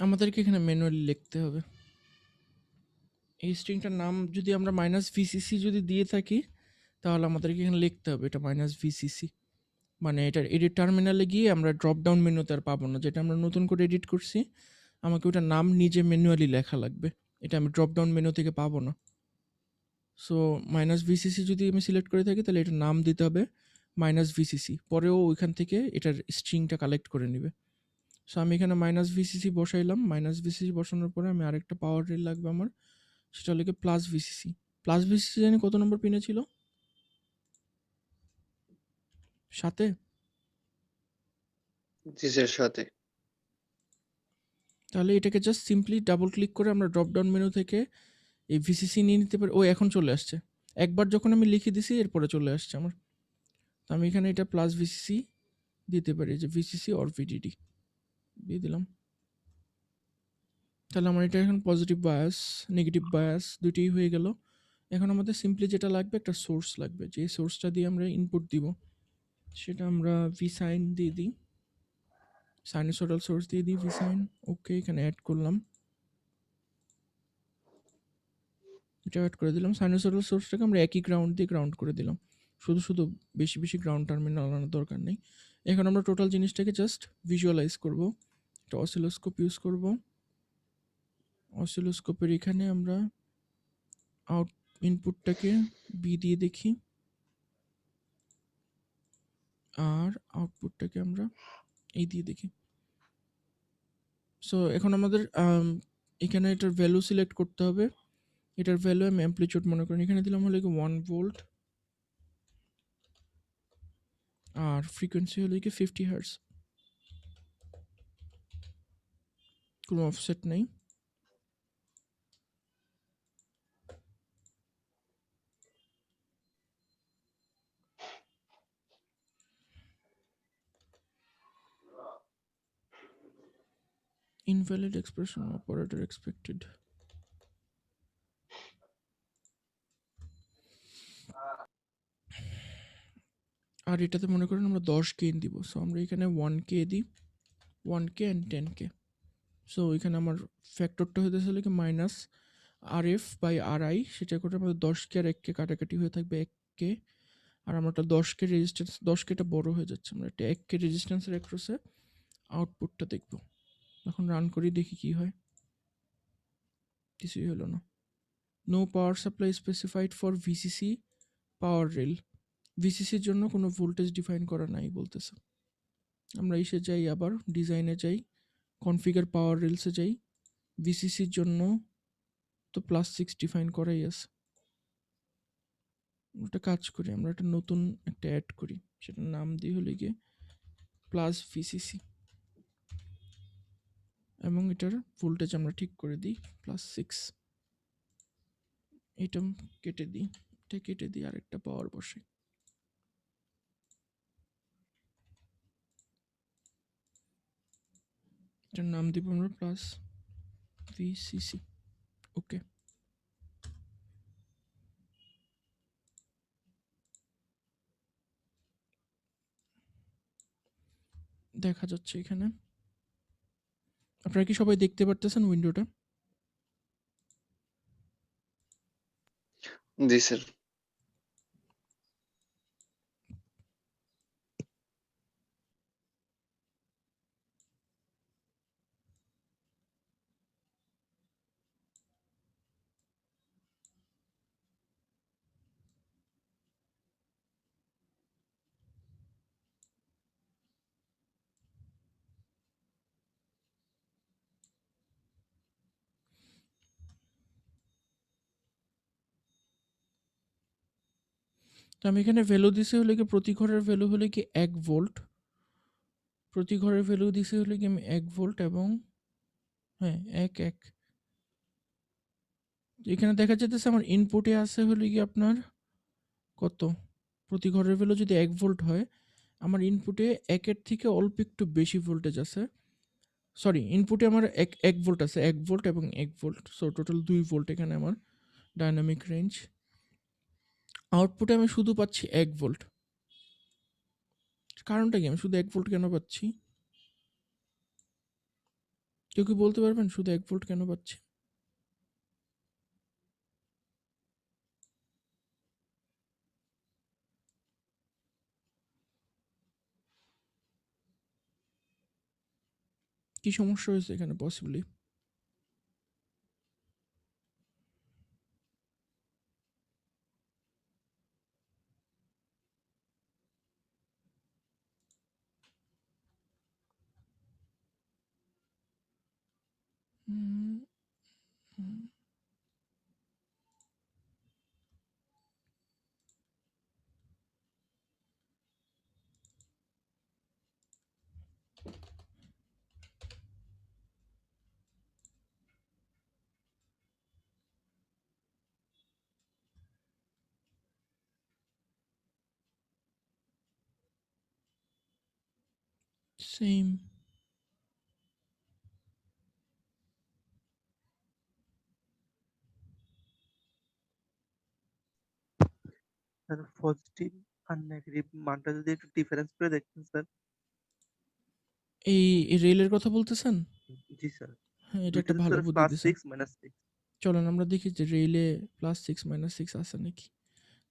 আমাদেরকে এখানে ম্যানুয়ালি লিখতে হবে। এই স্ট্রিংটার নাম যদি আমরা -vcc যদি দিয়ে থাকি, তাহলে আমাদেরকে এখানে লিখতে হবে এটা -vcc। মানে এটার এডিট টার্মিনালে গিয়ে আমরা ড্রপ ডাউন মেনুতে আর পাবো না, যেটা আমরা নতুন করে এডিট করছি। আমাকে ওটার নাম নিজে ম্যানুয়ালি লেখা লাগবে, এটা আমি ড্রপ ডাউন মেনু থেকে পাবো না। সো -vcc যদি আমি সিলেক্ট করে থাকি, তাহলে এটার নাম দিতে হবে -vcc, পরেও ওইখান থেকে এটার স্ট্রিংটা কালেক্ট করে নেবে। সো আমি এখানে -vcc বসাইলাম। -vcc বসানোর পরে আমি আরেকটা পাওয়ার রেল লাগবে আমার, সেটা হলো +vcc। +vcc জানি কত নম্বর পিনে ছিল? 7-এ? জি স্যার, সাথে। তাহলে এটাকে জাস্ট সিম্পলি ডাবল ক্লিক করে আমরা ড্রপ ডাউন মেনু থেকে এই ভিসিসি নিয়ে নিতে পারি। ও এখন চলে আসছে, একবার যখন আমি লিখে দিছি এরপরে চলে আসছে আমার। তো আমি এখানে এটা +vcc দিতে পারি, যে ভিসিসি অর ভিডিডি দিয়ে দিলাম। তাহলে আমার এটা এখন পজিটিভ বায়াস, নেগেটিভ বায়াস দুটোই হয়ে গেল। এখন আমাদের সিম্পলি যেটা লাগবে, একটা সোর্স লাগবে, যে সোর্সটা দিয়ে আমরা ইনপুট দিব সেটা আমরা ভিসাইন দিয়ে দিই, সাইনোসয়েডাল সোর্স দিয়ে দিই ভিসাইন। ওকে, এখানে অ্যাড করলাম, এটা অ্যাড করে দিলাম। সাইনোসয়েডাল সোর্সটাকে আমরা একই গ্রাউন্ড দিয়ে গ্রাউন্ড করে দিলাম, শুধু শুধু বেশি বেশি গ্রাউন্ড টার্মিনাল আনার দরকার নেই। এখন আমরা টোটাল জিনিসটাকে জাস্ট ভিজুয়ালাইজ করব। একটা অসিলোস্কোপ ইউজ করব। অসিলোস্কোপের এখানে আমরা ইনপুটটাকে বি দিয়ে দেখি, আর আউটপুটটাকে আমরা এই দিয়ে দেখি। সো এখন আমাদের এখানে এটার ভ্যালু সিলেক্ট করতে হবে। এটার ভ্যালু আমি অ্যামপ্লিটিউড মনে করি এখানে দিলাম হলো 1 ভোল্ট, আর ফ্রিকোয়েন্সি হলো 50 হার্টজ, কোনো অফসেট নেই। invalid expression operator expected. আর এটাতে মনে করেন আমরা 10k দিব, সো আমরা এখানে 1k দিই, 1k and 10k। সো এখানে আমার ফ্যাক্টরটা হইতেছে কি -rf/ri, সেটা করে আমাদের 10k আর 1k কাটাকাটি হয়ে থাকবে 1k। আর আমরা একটা 10k রেজিস্ট্যান্স, 10kটা বড় হয়ে যাচ্ছে, আমরা একটা 1k রেজিস্ট্যান্সের অ্যাক্রসে আউটপুটটা দেখব। এখন রান করি, দেখি কি হয়। কিছুই হলো না। No power supply specified for VCC power rail. ভিসিসির জন্য কোনো ভোল্টেজ ডিফাইন করা নাই বলতেছে। আমরা এসে যাই, আবার ডিজাইনে যাই, কনফিগার পাওয়ার রেলসে যাই। ভিসিসির জন্য তো +6 ডিফাইন করাই আছে। একটা কাজ করি, আমরা একটা নতুন একটা অ্যাড করি, সেটার নাম দিয়ে হলে গিয়ে +vcc, এবং এটার ভোল্টেজ আমরা ঠিক করে দিই +6। এটা কেটে দিই, এটা কেটে দিই, আরেকটা পাওয়ার বসে। এটার নাম দিব আমরা প্লাস ভিসিসি। ওকে, দেখা যাচ্ছে এখানে। আপনারা কি সবাই দেখতে পারতেছেন উইন্ডোটা? জি স্যার। তো আমি এখানে ভ্যালু দিছি হলে কি প্রতি ঘরের ভ্যালু হলে কি 1 ভোল্ট, প্রতি ঘরের ভ্যালু দিছি হলে কি আমি 1 ভোল্ট এবং হ্যাঁ 1 এখানে দেখা যেতেছে আমার ইনপুটে আছে হলে কি আপনার কত, প্রতি ঘরের ভ্যালু যদি 1 ভোল্ট হয় আমার ইনপুটে 1 থেকে অল্প একটু বেশি ভোল্টেজ আছে। সরি, ইনপুটে আমার 1 ভোল্ট আছে, 1 ভোল্ট এবং 1 ভোল্ট, সো টোটাল 2 ভোল্ট এখানে আমার ডায়নামিক রেঞ্জ। আউটপুটে আমি শুধু পাচ্ছি 1 ভোল্ট। কারণটা কি, আমি শুধু 1 ভোল্ট কেন পাচ্ছি? কেউ কি বলতে পারবেন শুধু 1 ভোল্ট কেন পাচ্ছি? কি সমস্যা হয়েছে এখানে পসিবলি? সেম। স্যার পজিটিভ আর নেগেটিভ মানটা যদি একটু ডিফারেন্স করে দেখতেন স্যার। এই রেলের কথা বলতেছেন? জি স্যার। হ্যাঁ, এটা দুইটা একটা তো ভালো স্যার বুদ্ধি প্লাস দিছেন। 6 মাইনাস 6। চলেন আমরা দেখি যে রেলে +6 -6 আছে নাকি।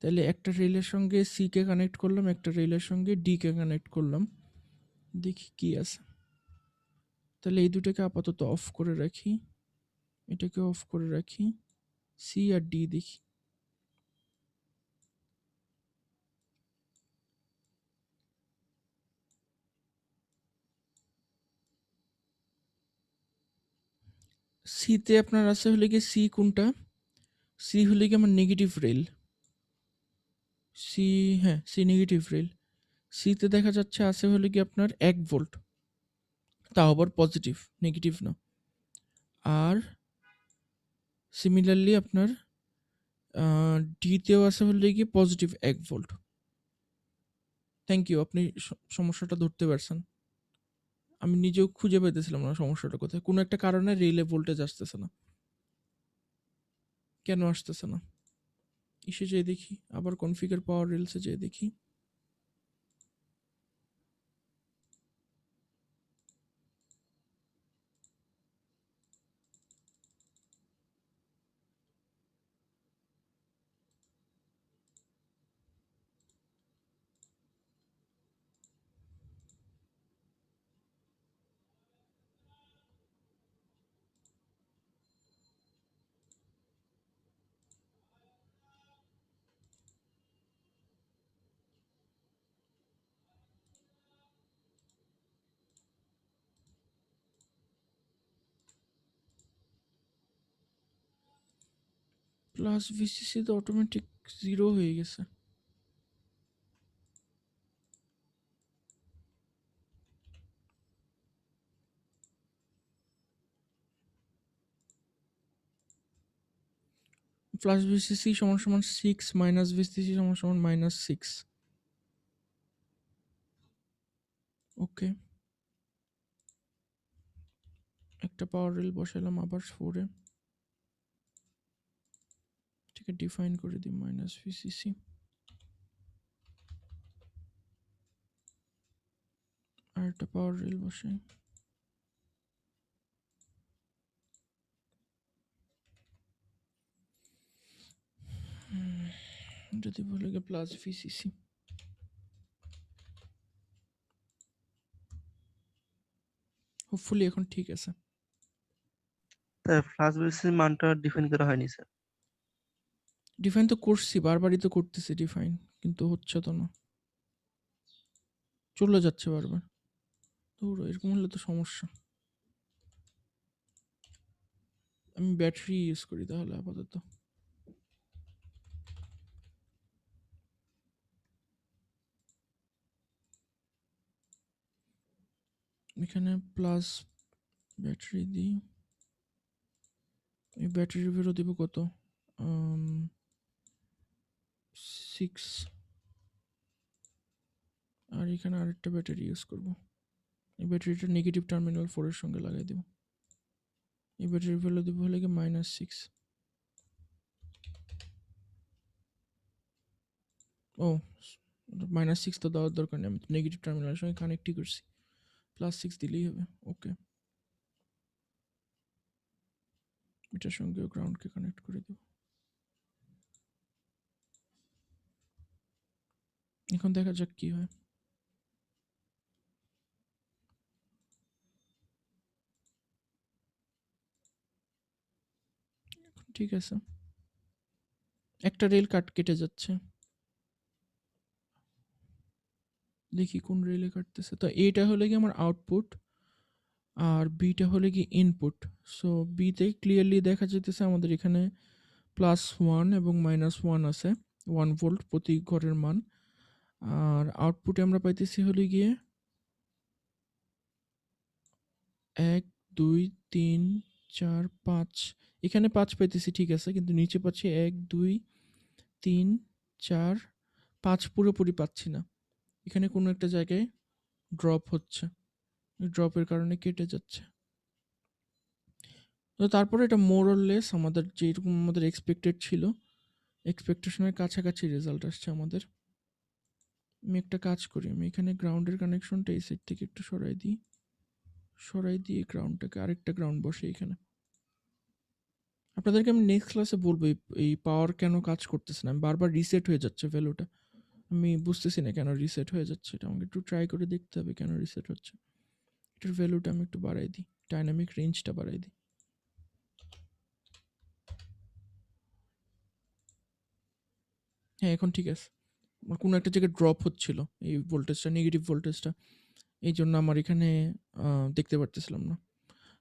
তাহলে একটা রেলের সঙ্গে সি কে কানেক্ট করলাম, একটা রেলের সঙ্গে ডি কে কানেক্ট করলাম, দেখি কি আছে। তাহলে এই দুটোকে আপাতত অফ করে রাখি, এটাকে অফ করে রাখি, সি আর ডি দেখি। সিতে আপনার আছে হলে কি সি কোনটা? সি হলে কি আমার নেগেটিভ রেল। সি, হ্যাঁ সি নেগেটিভ রেল। সিতে দেখা যাচ্ছে আছে হলে কি আপনার 1 ভোল্ট, তাও আবার পজিটিভ, নেগেটিভ না। আর সিমিলারলি আপনার ডিতেও আছে হলে কি পজিটিভ 1 ভোল্ট। থ্যাংক ইউ, আপনি সমস্যাটা ধরতে পারছেন। আমি নিজেও খুঁজে পাইতেছিলাম না সমস্যাটা কোথায়। কোনো একটা কারণে রেলে ভোল্টেজ আসতেছে না, কেন আসতেছে না? ইসে যেয়ে দেখি, আবার কনফিগার পাওয়ার রেলসে যেয়ে দেখি। প্লাস ভিসিসি তো অটোমেটিক 0 হয়ে গেছে। প্লাস ভিসিসি সমান সমান 6 মাইনাস ভিসিসি সমান সমান -6। ওকে, একটা পাওয়ার রেল বসালাম আবার 4 এ, ঠিক আছে, ডিফাইন করে দিই মাইনাস ভিসিসি। আর একটা পাওয়ার রেল বসাই, যদি বলে প্লাস ভিসিসি। হোপফুলি এখন ঠিক আছে। স্যার ফ্লাশ বেসিসের মানটা ডিফাইন করা হয়নি স্যার। ডিফাইন তো করছি, বারবারই তো করতেছি ডিফাইন, কিন্তু হচ্ছে তো না, চলে যাচ্ছে বারবার। ধরো এরকম হলে তো সমস্যা। আমি ব্যাটারি ইউজ করি তাহলে আপাতত। এখানে প্লাস ব্যাটারি দিই, এই ব্যাটারি ভ্যালু দিব কত, 6, আর এখানে আরেকটা ব্যাটারি ইউজ করব। এই ব্যাটারিটা নেগেটিভ টার্মিনাল 4 এর সঙ্গে লাগাই দেব। এই ব্যাটারি ভ্যালু দিব হলে কি -6। ও -6 তো দেওয়ার দরকার নেই, আমি নেগেটিভ টার্মিনালের সঙ্গে কানেক্টই করছি, +6 দিলেই হবে। ওকে, এটার সঙ্গে গ্রাউন্ডকে কানেক্ট করে দেব। এখন দেখা যাক কি হয়। ঠিক আছে, একটা রেল কেটে যাচ্ছে, দেখি কোন রেলে কাটতেছে। তো এইটা হলে কি আমার আউটপুট, আর বিটা হলে কি ইনপুট। সো বিতে ক্লিয়ারলি দেখা যেতেছে আমাদের এখানে +1 এবং -1 আছে, 1 ভোল্ট প্রতি ঘরের মান। আর আউটপুটে আমরা পাইতেছি হলে গিয়ে 1 2 3 4 5, এখানে 5 পাইতেছি ঠিক আছে, কিন্তু নিচে পাচ্ছি 1 2 3 4 5, পুরোপুরি পাচ্ছি না, এখানে কোনো একটা জায়গায় ড্রপ হচ্ছে, ড্রপের কারণে কেটে যাচ্ছে। তো তারপরে এটা মোর অর লেস আমাদের যেরকম আমাদের এক্সপেক্টেড ছিল, এক্সপেকটেশনের কাছাকাছি রেজাল্ট আসছে আমাদের। আমি একটা কাজ করি, আমি এখানে গ্রাউন্ডের কানেকশনটা এই সাইড থেকে একটু সরাই দিয়ে গ্রাউন্ডটাকে আরেকটা গ্রাউন্ড বসে এখানে। আপনাদেরকে আমি নেক্সট ক্লাসে বলবো এই পাওয়ার কেন কাজ করতেছে না, বারবার রিসেট হয়ে যাচ্ছে ভ্যালুটা, আমি বুঝতেছি না কেন রিসেট হয়ে যাচ্ছে। এটা আমাকে একটু ট্রাই করে দেখতে হবে কেন রিসেট হচ্ছে। এটার ভ্যালুটা আমি একটু বাড়াই দিই, ডাইনামিক রেঞ্জটা বাড়াই দিই। হ্যাঁ এখন ঠিক আছে, আমার কোনো একটা জায়গায় ড্রপ হচ্ছিল এই ভোল্টেজটা, নেগেটিভ ভোল্টেজটা, এই জন্য আমার এখানে দেখতে পারতেছিলাম না।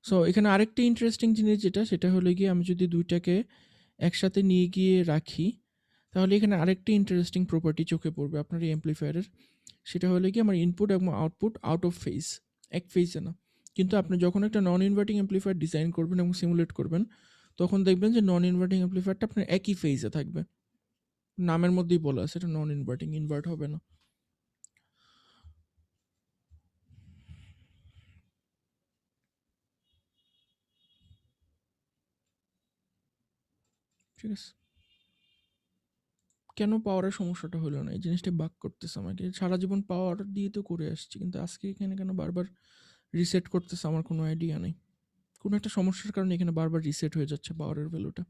সো এখানে আরেকটা ইন্টারেস্টিং জিনিস যেটা, সেটা হলো গিয়ে আমি যদি দুইটাকে একসাথে নিয়ে গিয়ে রাখি, তাহলে এখানে আরেকটা ইন্টারেস্টিং প্রপার্টি চোখে পড়বে আপনার এই অ্যাম্প্লিফায়ারের। সেটা হলো কি আমার ইনপুট এবং আউটপুট আউট অফ ফেজ, এক ফেজে না। কিন্তু আপনি যখন একটা নন ইনভার্টিং অ্যাম্প্লিফায়ার ডিজাইন করবেন এবং সিমুলেট করবেন, তখন দেখবেন যে নন ইনভার্টিং অ্যাম্প্লিফায়ারটা আপনার একই ফেজে থাকবে, নামের মধ্যেই বলা আছে এটা নন ইনভার্টিং, ইনভার্ট হবে না। ঠিক আছে, কেন পাওয়ারের সমস্যাটা হলো না, এই জিনিসটা বাক করতেছে আমাকে। সারা জীবন পাওয়ার দিয়ে তো করে আসছি, কিন্তু আজকে এখানে কেন বারবার রিসেট করতেছে আমার কোনো আইডিয়া নেই। কোনো একটা সমস্যার কারণে এখানে বারবার রিসেট হয়ে যাচ্ছে পাওয়ারের ভ্যালুটা।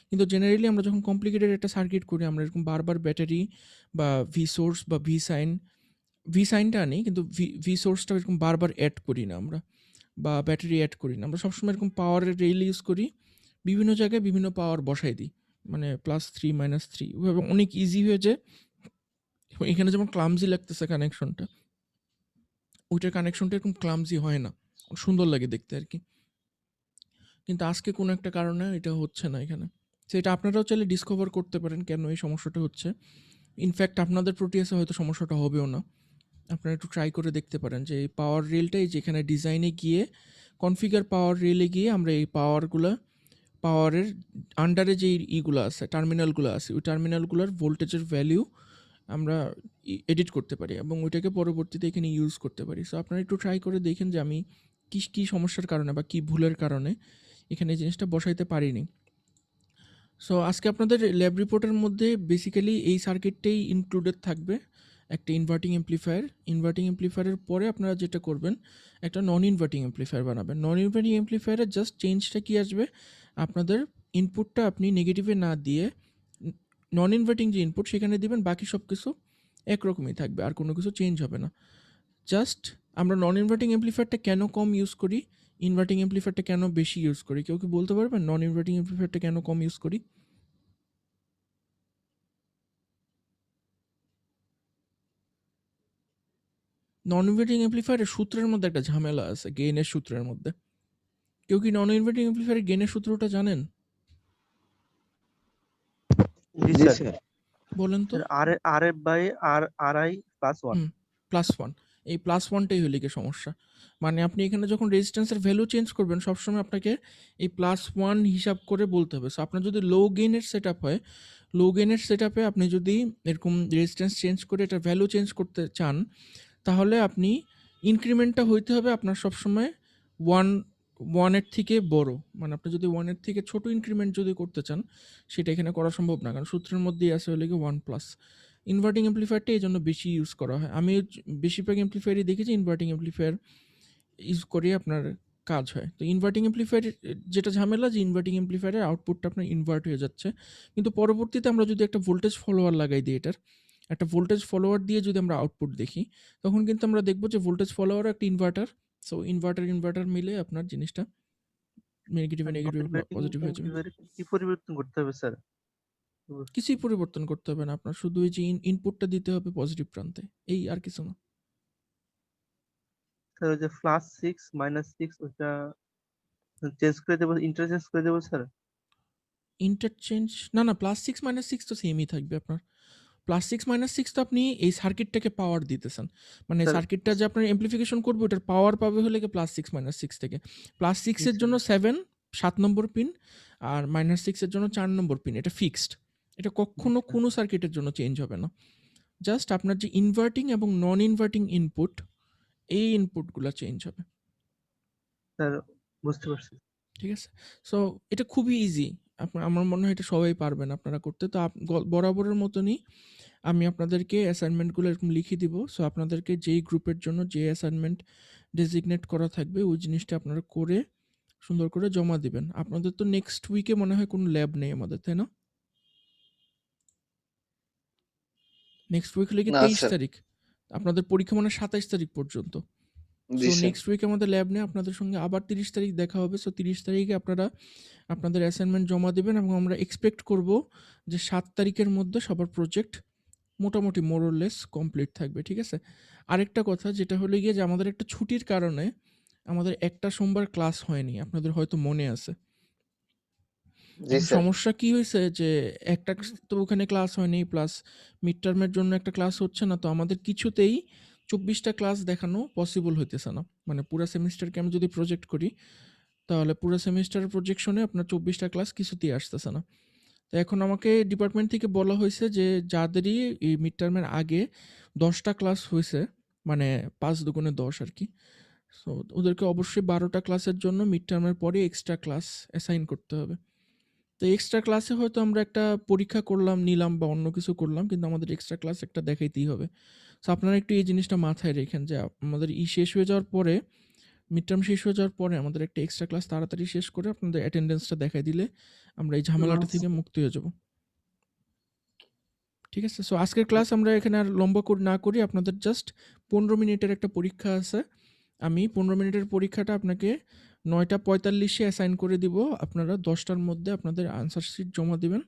কিন্তু জেনারেলি আমরা যখন কমপ্লিকেটেড একটা সার্কিট করি, আমরা এরকম বারবার ব্যাটারি বা ভি সোর্স বা ভি সাইনটা আনি, কিন্তু ভি সোর্সটা এরকম বারবার অ্যাড করি না আমরা, বা ব্যাটারি অ্যাড করি না আমরা। সবসময় এরকম পাওয়ারের রেল ইউজ করি, বিভিন্ন জায়গায় বিভিন্ন পাওয়ার বসাই দিই, মানে +3 -3, ওইভাবে অনেক ইজি হয়ে যায়। এখানে যেমন ক্লামজি লাগতেছে কানেকশনটা, ওইটার কানেকশনটা এরকম ক্লামজি হয় না, সুন্দর লাগে দেখতে আর কি। কিন্তু আজকে কোনো একটা কারণে এটা হচ্ছে না এখানে। সেটা আপনারাও চাইলে ডিসকভার করতে পারেন কেন এই সমস্যাটা হচ্ছে। ইনফ্যাক্ট আপনাদের প্রোটিয়াসে হয়তো সমস্যাটা হবেও না, আপনারা একটু ট্রাই করে দেখতে পারেন যে এই পাওয়ার রেলটাই যেখানে ডিজাইনে গিয়ে কনফিগার পাওয়ার রেলে গিয়ে আমরা এই পাওয়ারের আন্ডারে যে ইগুলো আছে, টার্মিনালগুলো আছে, ওই টার্মিনালগুলোর ভোল্টেজের ভ্যালু আমরা এডিট করতে পারি এবং ওইটাকে পরবর্তীতে এখানে ইউজ করতে পারি। সো আপনারা একটু ট্রাই করে দেখেন যে আমি কি সমস্যার কারণে বা কি ভুলের কারণে এখানে এই জিনিসটা বসাইতে পারিনি। সো আজকে আপনাদের ল্যাব রিপোর্টের মধ্যে বেসিক্যালি এই সার্কিটটাই ইনক্লুডেড থাকবে, একটা ইনভার্টিং অ্যাম্প্লিফায়ার। ইনভার্টিং অ্যাম্প্লিফায়ারের পরে আপনারা যেটা করবেন, একটা নন ইনভার্টিং অ্যাম্প্লিফায়ার বানাবেন। নন ইনভার্টিং অ্যাম্প্লিফায়ারের জাস্ট চেঞ্জটা কি আসবে, আপনাদের ইনপুটটা আপনি নেগেটিভে না দিয়ে নন ইনভার্টিং যে ইনপুট সেখানে দিবেন, বাকি সব কিছু একরকমই থাকবে, আর কোনো কিছু চেঞ্জ হবে না। জাস্ট আমরা নন ইনভার্টিং অ্যাম্প্লিফায়ারটা কেন কম ইউজ করি, ইনভার্টিং অ্যাম্প্লিফায়ারটা কেন বেশি ইউজ করি, কেউ কি বলতে পারবেন নন ইনভার্টিং অ্যাম্প্লিফায়ারটা কেন কম ইউজ করি? নন ইনভার্টিং অ্যাম্প্লিফায়ারের সূত্রের মধ্যে একটা ঝামেলা আছে, গেইনের সূত্রের মধ্যে। কেউ কি নন ইনভার্টিং অ্যাম্প্লিফায়ারের গেইনের সূত্রটা জানেন? জি জি স্যার। স্যার। বলেন তো। RF by RI plus 1। +1, এই +1টাই হলে কি সমস্যা। মানে আপনি এখানে যখন রেজিস্ট্যান্সের ভ্যালু চেঞ্জ করবেন সবসময় আপনাকে এই +1 হিসাব করে বলতে হবে। সো আপনার যদি লো গেইনের সেটআপ হয়, লো গেইনের সেটআপে আপনি যদি এরকম রেজিস্ট্যান্স চেঞ্জ করে এটার ভ্যালু চেঞ্জ করতে চান, তাহলে আপনি ইনক্রিমেন্টটা হইতে হবে আপনার সবসময় 1 এর থেকে বড়। মানে আপনি যদি 1 এর থেকে ছোট ইনক্রিমেন্ট যদি করতে চান, সেটা এখানে করা সম্ভব না, কারণ সূত্রের মধ্যেই আছে হলো গিয়ে 1+। ইনভার্টিং অ্যাম্প্লিফায়ারটা এই জন্য বেশি ইউজ করা হয়। আমি বেশিরভাগ অ্যাম্প্লিফায়ারই দেখেছি ইনভার্টিং অ্যাম্প্লিফায়ার ইউজ করে আপনার কাজ হয়। তো ইনভার্টিং অ্যাম্প্লিফায়ার যেটা ঝামেলা, যে ইনভার্টিং অ্যাম্প্লিফায়ারের আউটপুটটা আপনার ইনভার্ট হয়ে যাচ্ছে, কিন্তু পরবর্তীতে আমরা যদি একটা ভোল্টেজ ফলোয়ার লাগাই দিই, এটার একটা ভোল্টেজ ফলোয়ার দিয়ে যদি আমরা আউটপুট দেখি, তখন কিন্তু আমরা দেখবো যে ভোল্টেজ ফলোয়ারও একটা ইনভার্টার। সো ইনভার্টার মিলে আপনার জিনিসটা নেগেটিভ পজিটিভ হয়ে যাবে। কি পরিবর্তন করতে হবে স্যার? কিছুই পরিবর্তন করতে হবে না, আপনার শুধু ওই যে ইনপুটটা দিতে হবে পজিটিভ প্রান্তে, এই আর কিছু না। স্যার ওই যে +6 -6 ওটা চেঞ্জ করে দেবো, ইন্টারচেঞ্জ করে দেবো স্যার? ইন্টারচেঞ্জ না, +6 -6 তো সেমই থাকবে আপনার। +6 -6 তো আপনি এই সার্কিটটাকে পাওয়ার দিতেছেন, মানে স্যার সার্কিটটা যে আপনার এমপ্লিফিকেশন করবে ওটার পাওয়ার পাবে হলে কি +6 -6 থেকে। +6 এর জি জন্য স্যার। 7 নম্বর পিন, আর -6 এর জন্য 4 নম্বর পিন, এটা ফিক্সড। এটা কখনো স্যার। কোনো সার্কিটের জন্য চেঞ্জ হবে না। জাস্ট আপনার যে ইনভার্টিং এবং নন ইনভার্টিং ইনপুট, এই ইনপুটগুলো চেঞ্জ হবে। স্যার বুঝতে পারছি। ঠিক আছে? সো এটা খুবই ইজি। আমার মনে হয় এটা সবাই পারবেন আপনারা করতে। তো বরাবরের মতনই আমি আপনাদেরকে অ্যাসাইনমেন্টগুলো এরকম লিখে দিব। সো আপনাদেরকে যেই গ্রুপের জন্য যে অ্যাসাইনমেন্ট ডেজিগনেট করা থাকবে, ওই জিনিসটা আপনারা করে সুন্দর করে জমা দিবেন। আপনাদের তো নেক্সট উইকে মনে হয় কোনো ল্যাব নেই আমাদের, তাই না? নেক্সট উইক হলে কি না 23 স্যার। তারিখ? আপনাদের পরীক্ষা মানে 27 তারিখ পর্যন্ত। জি সো স্যার। নেক্সট উইকে আমাদের ল্যাব নেই, আপনাদের সঙ্গে আবার 30 তারিখ দেখা হবে। সো 30 তারিখে আপনারা আপনাদের অ্যাসাইনমেন্ট জমা দেবেন, এবং আমরা এক্সপেক্ট করব যে 7 তারিখের মধ্যে সবার প্রজেক্ট মোটামুটি মোর অর লেস কমপ্লিট থাকবে। ঠিক আছে? আরেকটা কথা যেটা হলো গিয়ে যে আমাদের একটা ছুটির কারণে আমাদের একটা সোমবার ক্লাস হয়নি, আপনাদের হয়তো মনে আছে। জি এখন স্যার। সমস্যা কি হয়েছে যে একটা তো ওখানে ক্লাস হয়নি, প্লাস মিড টার্মের জন্য একটা ক্লাস হচ্ছে না, তো আমাদের কিছুতেই 24টা ক্লাস দেখানো পসিবল হইতেছে না। মানে পুরো সেমিস্টারকে আমি যদি প্রজেক্ট করি, তাহলে পুরো সেমিস্টার প্রজেকশনে আপনার 24টা ক্লাস কিছুতেই আসতেছে না। তো এখন আমাকে ডিপার্টমেন্ট থেকে বলা হয়েছে যে যাদেরই এই মিড টার্মের আগে 10টা ক্লাস হয়েছে, মানে 5 দুগুণে 10 আর কি, সো ওদেরকে অবশ্যই 12টা ক্লাসের জন্য মিড টার্মের পরে এক্সট্রা ক্লাস অ্যাসাইন করতে হবে। তো এক্সট্রা ক্লাসে হয়তো আমরা একটা পরীক্ষা করলাম, নিলাম বা অন্য কিছু করলাম, কিন্তু আমাদের এক্সট্রা ক্লাস একটা দেখাইতেই হবে। সো আপনারা একটু এই জিনিসটা মাথায় রেখেন যে আমাদের শেষ হয়ে যাওয়ার পরে, মিড টার্ম শেষ হয়ে যাওয়ার পরে আমাদের একটা এক্সট্রা ক্লাস তাড়াতাড়ি শেষ করে আপনাদের অ্যাটেন্ডেন্সটা দেখাই দিলে আমরা এই ঝামেলাটা থেকে মুক্তি হয়ে যাব। ঠিক আছে? সো আজকের ক্লাস আমরা এখানে আর লম্বা না করি, আপনাদের জাস্ট 15 মিনিটের একটা পরীক্ষা আছে। আমি 15 মিনিটের পরীক্ষাটা আপনাকে 9:45-এ অ্যাসাইন করে দিব। আপনারা 10টার মধ্যে আপনাদের আনসার শিট জমা দিবেন।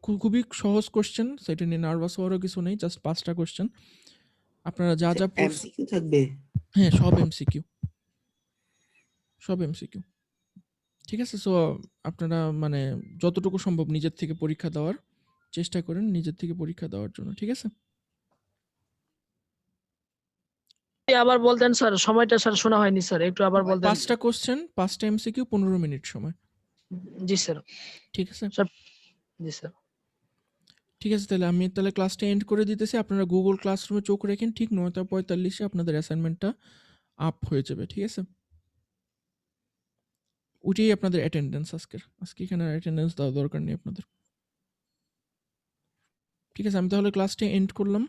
খুবই সহজ কোশ্চেন, সেটা নিয়ে নার্ভাস হওয়ারও কিছু নেই, জাস্ট 5টা কোশ্চেন। আপনারা যা এমসিকিউ থাকবে? হ্যাঁ, সব এমসিকিউ, সব এমসিকিউ। ঠিক আছে? সো আপনারা মানে যতটুকু সম্ভব নিজের থেকে পরীক্ষা দেওয়ার চেষ্টা করেন, নিজের থেকে পরীক্ষা দেওয়ার জন্য। ঠিক আছে? আবার বলতেন স্যার, সময়টা স্যার শোনা হয়নি স্যার, একটু আবার বলতেন। 5টা কোশ্চেন, 5টা এমসিকিউ, 15 মিনিট সময়। জি স্যার। ঠিক আছে? জি স্যার। ঠিক আছে, তাহলে আমি ক্লাসটা এন্ড করে দিতেছি। আপনারা গুগল ক্লাসরুমে চোখ রাখেন, ঠিক 9:45-এ আপনাদের অ্যাসাইনমেন্টটা আপ হয়ে যাবে। ঠিক আছে? ওইটাই আপনাদের অ্যাটেন্ডেন্স আজকে এখানে অ্যাটেন্ডেন্স দেওয়া দরকার নেই আপনাদের। ঠিক আছে, আমি তাহলে ক্লাসটা এন্ড করলাম।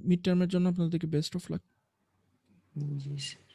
মিড টার্মের জন্য আপনাদেরকে best of luck. G sir.